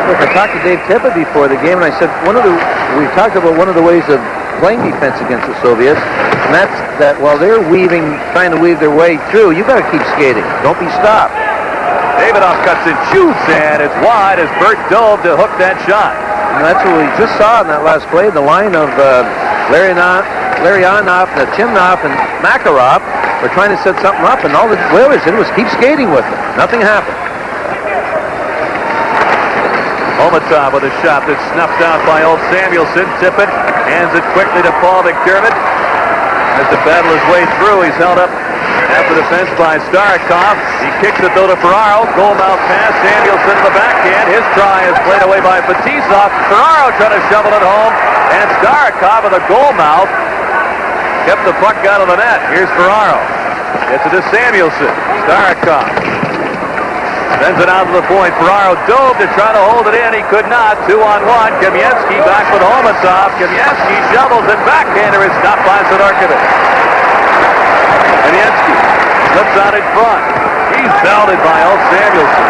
Look, I talked to Dave Tippett before the game, and I said we talked about one of the ways of playing defense against the Soviets, and that's that while they're trying to weave their way through, you've got to keep skating. Don't be stopped. Davidoff cuts and shoots, and it's wide as Bert dove to hook that shot. And that's what we just saw in that last play, the line of Larionov, Chimnov, and Makarov were trying to set something up, and all the Whalers did was keep skating with it. Nothing happened. Omatov with a shot that's snuffed out by old Samuelson. Tippett hands it quickly to Paul McDermott. Has to battle his way through. He's held up at the defense by Starikov. He kicks it though to Ferraro. Goal mouth pass. Samuelson to the backhand. His try is played away by Fetisov. Ferraro trying to shovel it home. And Starikov with a goal mouth kept the puck out of the net. Here's Ferraro. Gets it to Samuelson. Starikov sends it out to the point. Ferraro dove to try to hold it in. He could not. 2-on-1. Kamensky back with Omatov. Kamensky shovels and backhander is stopped by Sidorkovich. Kamensky slips out in front. He's belted by old Samuelson.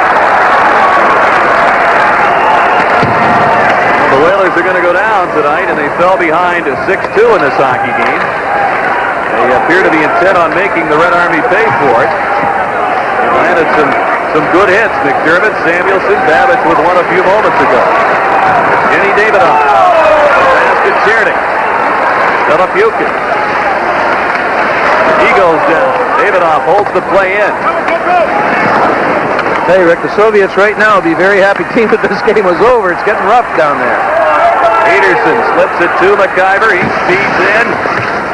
The Whalers are going to go down tonight, and they fell behind 6-2 in this hockey game. They appear to be intent on making the Red Army pay for it. They landed some good hits. McDermott, Samuelson, Babbage with one a few moments ago. Kenny Davidoff. Pass to Cherny. Delapukin. He goes down. Davidoff holds the play in. Hey, Rick, the Soviets right now will be a very happy team that this game was over. It's getting rough down there. Peterson slips it to McIver. He speeds in.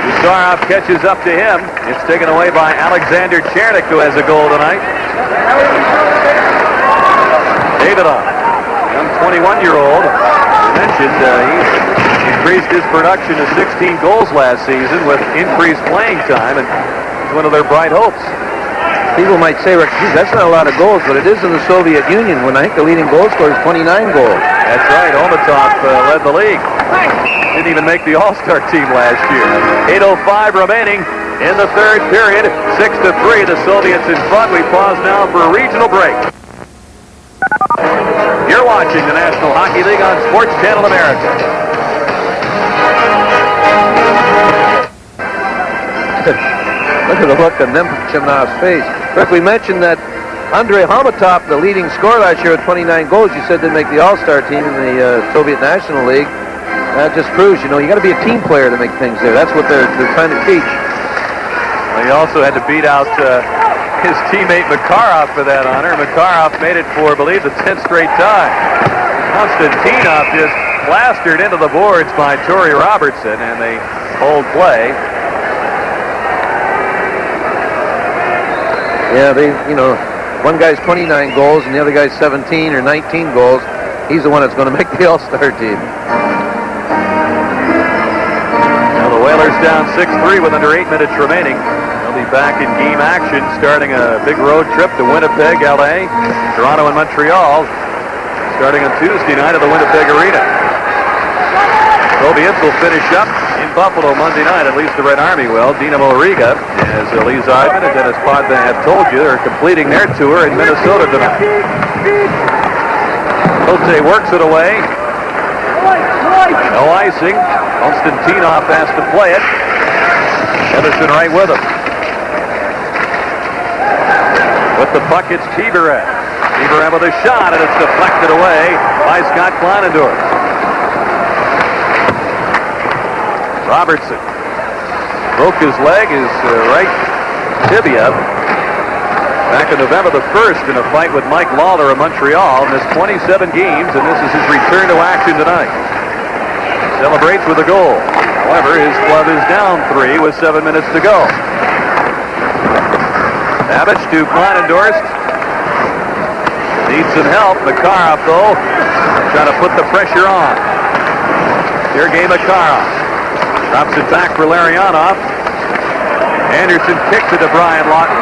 Gusarov catches up to him. It's taken away by Alexander Chernik, who has a goal tonight. Davidoff, young 21-year-old. You mentioned he's increased his production to 16 goals last season with increased playing time, and he's one of their bright hopes. People might say, Rick, geez, that's not a lot of goals, but it is in the Soviet Union when I think the leading goal scorer is 29 goals. That's right. Omatov led the league. Didn't even make the All-Star team last year. 8:05 remaining in the third period. 6-3. The Soviets in front. We pause now for a regional break. You're watching the National Hockey League on Sports Channel America. Look at the look on Chimnov's face. Rick, we mentioned that Andrei Homatov, the leading scorer last year with 29 goals, you said didn't make the All-Star team in the Soviet National League. That just proves, you got to be a team player to make things there. That's what they're trying to teach. Well, he also had to beat out his teammate Makarov for that honor. Makarov made it for, I believe, the 10th straight time. Konstantinov just plastered into the boards by Torrey Robertson, and they hold play. Yeah, one guy's 29 goals and the other guy's 17 or 19 goals. He's the one that's going to make the All-Star team. Now the Whalers down 6-3 with under 8 minutes remaining. They'll be back in game action, starting a big road trip to Winnipeg, LA, Toronto, and Montreal starting on Tuesday night at the Winnipeg Arena. Soviets will finish up in Buffalo Monday night, at least the Red Army will. Dinamo Riga, as Lee Zeidman and Dennis Podman have told you, are completing their tour in Minnesota tonight. Cote works it away. No icing. Konstantinov has to play it. Edison right with him. With the puck, it's Cheeverev. Cheeverev with a shot, and it's deflected away by Scott Kleinendorf. Robertson broke his leg, his right tibia, back on November the 1st in a fight with Mike Lawler of Montreal. Missed 27 games, and this is his return to action tonight. Celebrates with a goal. However, his club is down 3 with 7 minutes to go. Babbage to Kleinendorf. Needs some help. Makarov, though, trying to put the pressure on. Sergei Makarov. Drops it back for Larionov. Anderson kicks it to Brian Lawton.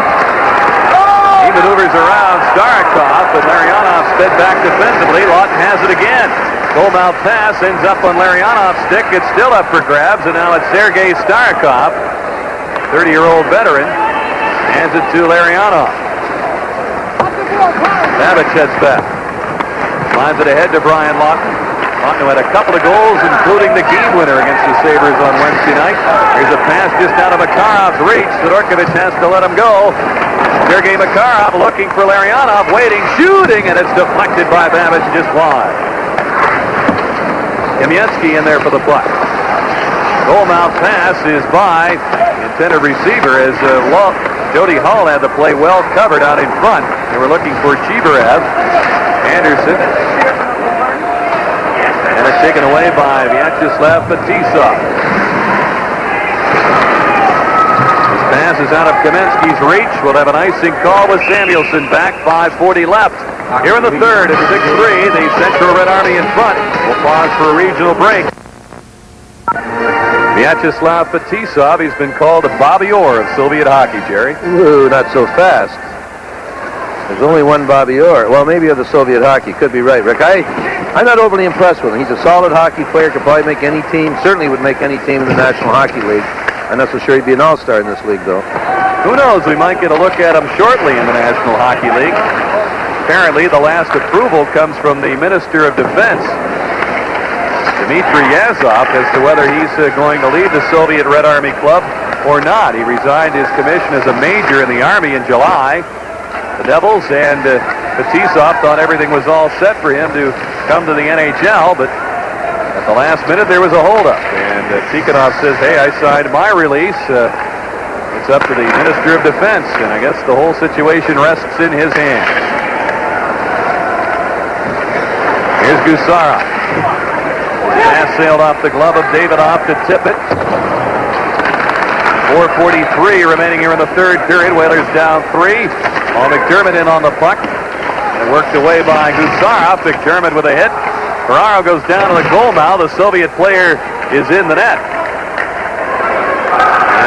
He maneuvers around Starikov, but Larionov sped back defensively. Lawton has it again. Goal-mouth pass ends up on Larionov's stick. It's still up for grabs, and now it's Sergei Starikov, 30-year-old veteran, hands it to Larionov. Babbage heads back. Lines it ahead to Brian Lawton. Lawton had a couple of goals, including the game winner against the Sabres on Wednesday night. Here's a pass just out of Makarov's reach. Sidorkovich has to let him go. Sergei Makarov looking for Larionov, waiting, shooting, and it's deflected by Babbage just wide. Kamensky in there for the puck. Goal-mouth pass is by the intended receiver as Jody Hull had the play well covered out in front. They were looking for Cheeverev. Anderson. And it's taken away by Vyacheslav Fetisov. This pass is out of Kamensky's reach. We'll have an icing call with Samuelson back. 5:40 left. Here in the third, it's 6-3. The Central Red Army in front. We'll pause for a regional break. Vyacheslav Fetisov, he's been called the Bobby Orr of Soviet hockey, Jerry. Ooh, not so fast. There's only one Bobby Orr. Well, maybe of the Soviet hockey. Could be right, Rick. I'm not overly impressed with him. He's a solid hockey player. Could probably make any team. Certainly would make any team in the National Hockey League. I'm not so sure he'd be an all-star in this league, though. Who knows? We might get a look at him shortly in the National Hockey League. Apparently, the last approval comes from the Minister of Defense, Dmitry Yazov, as to whether he's going to lead the Soviet Red Army Club or not. He resigned his commission as a major in the Army in July. The Devils and Fetisov thought everything was all set for him to come to the NHL, but at the last minute there was a holdup. And Tikhonov says, hey, I signed my release. It's up to the Minister of Defense, and I guess the whole situation rests in his hands. Here's Gusarov. Pass sailed off the glove of Davidoff to Tippett. 4:43 remaining here in the third period. Whalers down 3. Paul McDermott in on the puck. And worked away by Gusarov. McDermott with a hit. Ferraro goes down to the goal mouth. The Soviet player is in the net.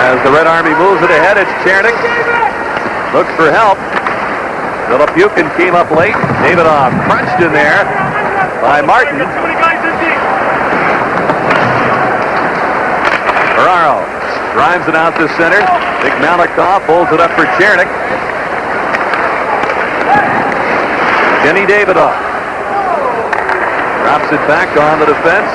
As the Red Army moves it ahead, it's Chernik. Looks for help. Filipukin came up late. Davidoff crunched in there by Martin. Ferraro drives it out to center. Big Malikov pulls it up for Chernik. Kenny Davidoff drops it back on the defense.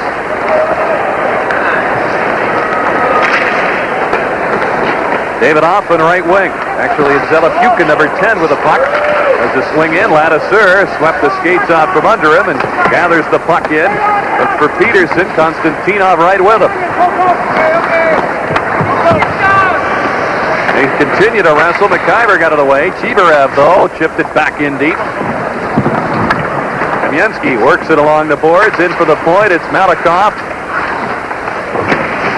Davidoff on right wing. Actually, it's Zelapukin, number 10, with the puck. As the swing in, Ladouceur swept the skates out from under him and gathers the puck in. Looks for Peterson. Konstantinov right with him. They continue to wrestle. McIver got it away. Cheeverev, though, chipped it back in deep. Kamensky works it along the boards. In for the point. It's Malikov.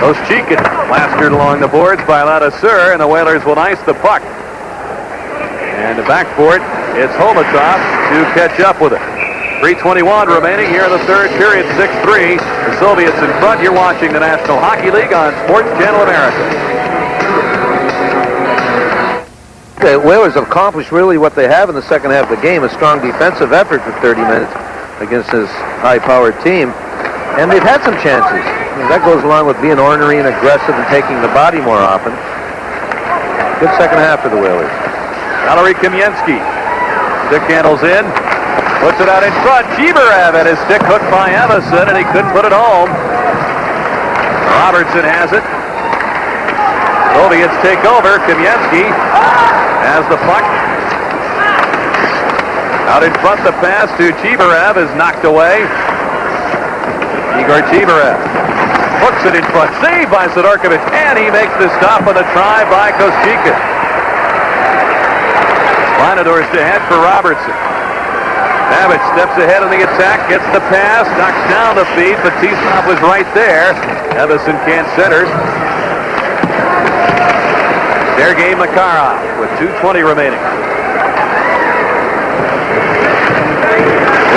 Oshchikin plastered along the boards by Ladouceur, and the Whalers will ice the puck. And back for it, it's Holmatov to catch up with it. 3:21 remaining here in the third period, 6-3. The Soviets in front. You're watching the National Hockey League on Sports Channel America. The Whalers have accomplished really what they have in the second half of the game, a strong defensive effort for 30 minutes. against this high-powered team. And they've had some chances. That goes along with being ornery and aggressive and taking the body more often. Good second half for the Whalers. Valery Kamensky. Stick handles in. Puts it out in front. Cheeverev had his stick hooked by Evison, and he couldn't put it home. Robertson has it. Soviets take over. Kamensky has the puck. Out in front, the pass to Cheeverev is knocked away. Igor Cheeverev hooks it in front. Saved by Sidorkovich, and he makes the stop on the try by Koschika. Slanador's ahead for Robertson. Savage steps ahead in the attack, gets the pass, knocks down the feed, but T-Stop was right there. Evison can't center. Sergei Makarov with 2:20 remaining.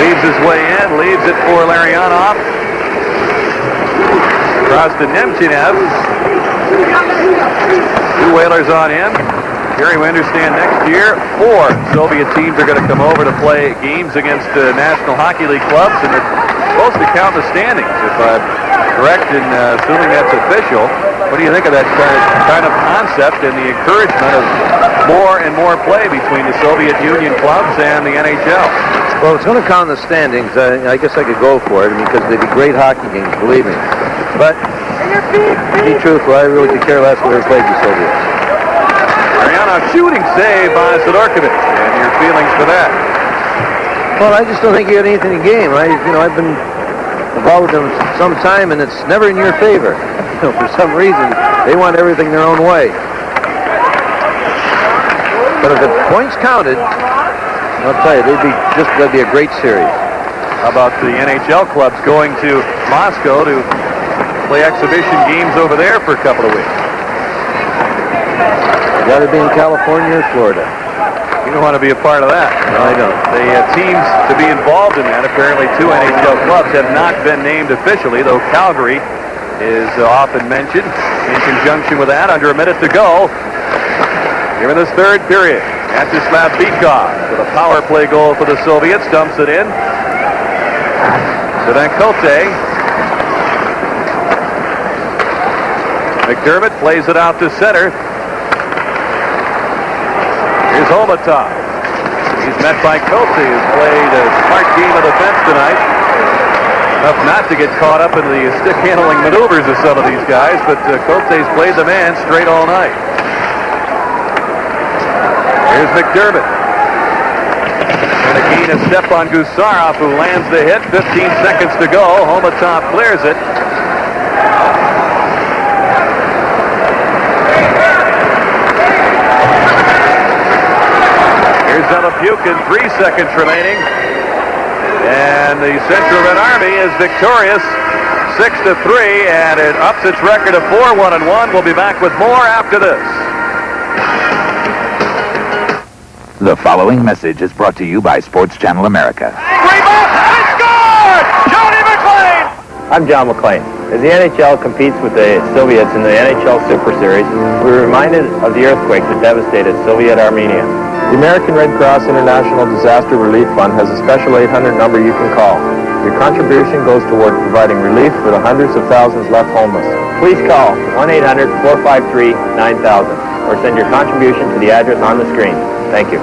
Leaves his way in, leaves it for Larionov. Across to Nemchinev. Two Whalers on him. Jerry, we understand next year 4 Soviet teams are going to come over to play games against National Hockey League clubs, and it's supposed to count the standings, if I'm correct in assuming that's official. What do you think of that kind of concept and the encouragement of more and more play between the Soviet Union clubs and the NHL? Well, it's going to count in the standings. I guess I could go for it, because they'd be great hockey games, believe me. But, to be truthful, I really could care less whether they played the Soviets. Mariano shooting save by Sidorkovich, and your feelings for that? Well, I just don't think he had anything to gain. I've been involved with them some time, and it's never in your favor. For some reason, they want everything their own way. But if the points counted, I'll tell you, that'd be a great series. How about the NHL clubs going to Moscow to play exhibition games over there for a couple of weeks? You got to be in California or Florida. You don't want to be a part of that. No, I don't. The teams to be involved in that, apparently 2 NHL clubs have not been named officially, though Calgary is often mentioned in conjunction with that. Under a minute to go here in this third period. Vyacheslav Bykov with a power play goal for the Soviets. Dumps it in to Van Cote. McDermott plays it out to center. Here's Olmatov. He's met by Cote, who's played a smart game of defense tonight. Enough not to get caught up in the stick handling maneuvers of some of these guys, but Cote's played the man straight all night. Here's McDermott. And again a step on Gusarov, who lands the hit. 15 seconds to go. Olmatov clears it. Here's Zelepukin, 3 seconds remaining. And the Central Red Army is victorious 6-3, and it ups its record of 4-1-1. We'll be back with more after this. The following message is brought to you by Sports Channel America. He scored! Johnny McLean! I'm John McLean. As the NHL competes with the Soviets in the NHL Superseries, we're reminded of the earthquake that devastated Soviet Armenia. The American Red Cross International Disaster Relief Fund has a special 800 number you can call. Your contribution goes toward providing relief for the hundreds of thousands left homeless. Please call 1-800-453-9000 or send your contribution to the address on the screen. Thank you.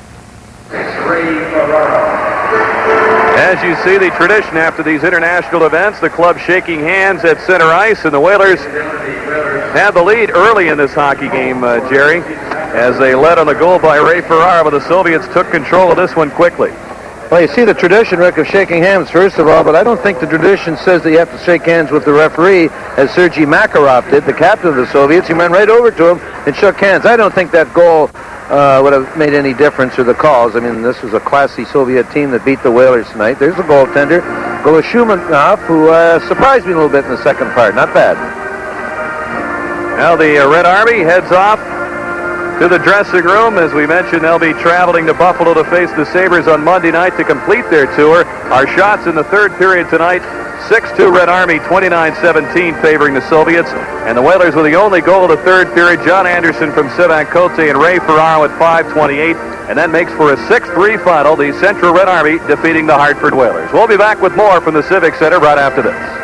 As you see, the tradition after these international events, the club shaking hands at center ice, and the Whalers had the lead early in this hockey game, Jerry, as they led on the goal by Ray Ferrara, but the Soviets took control of this one quickly. Well, you see the tradition, Rick, of shaking hands, first of all, but I don't think the tradition says that you have to shake hands with the referee, as Sergei Makarov did, the captain of the Soviets. He went right over to him and shook hands. I don't think that goal would have made any difference to the calls. I mean, this was a classy Soviet team that beat the Whalers tonight. There's the goaltender, Goloshumanov, who surprised me a little bit in the second part. Not bad. Now the Red Army heads off to the dressing room. As we mentioned, they'll be traveling to Buffalo to face the Sabres on Monday night to complete their tour. Our shots in the third period tonight: 6-2 Red Army, 29-17 favoring the Soviets. And the Whalers with the only goal of the third period, John Anderson from Sevan-Cote and Ray Ferraro at 5:28. And that makes for a 6-3 final, the Central Red Army defeating the Hartford Whalers. We'll be back with more from the Civic Center right after this.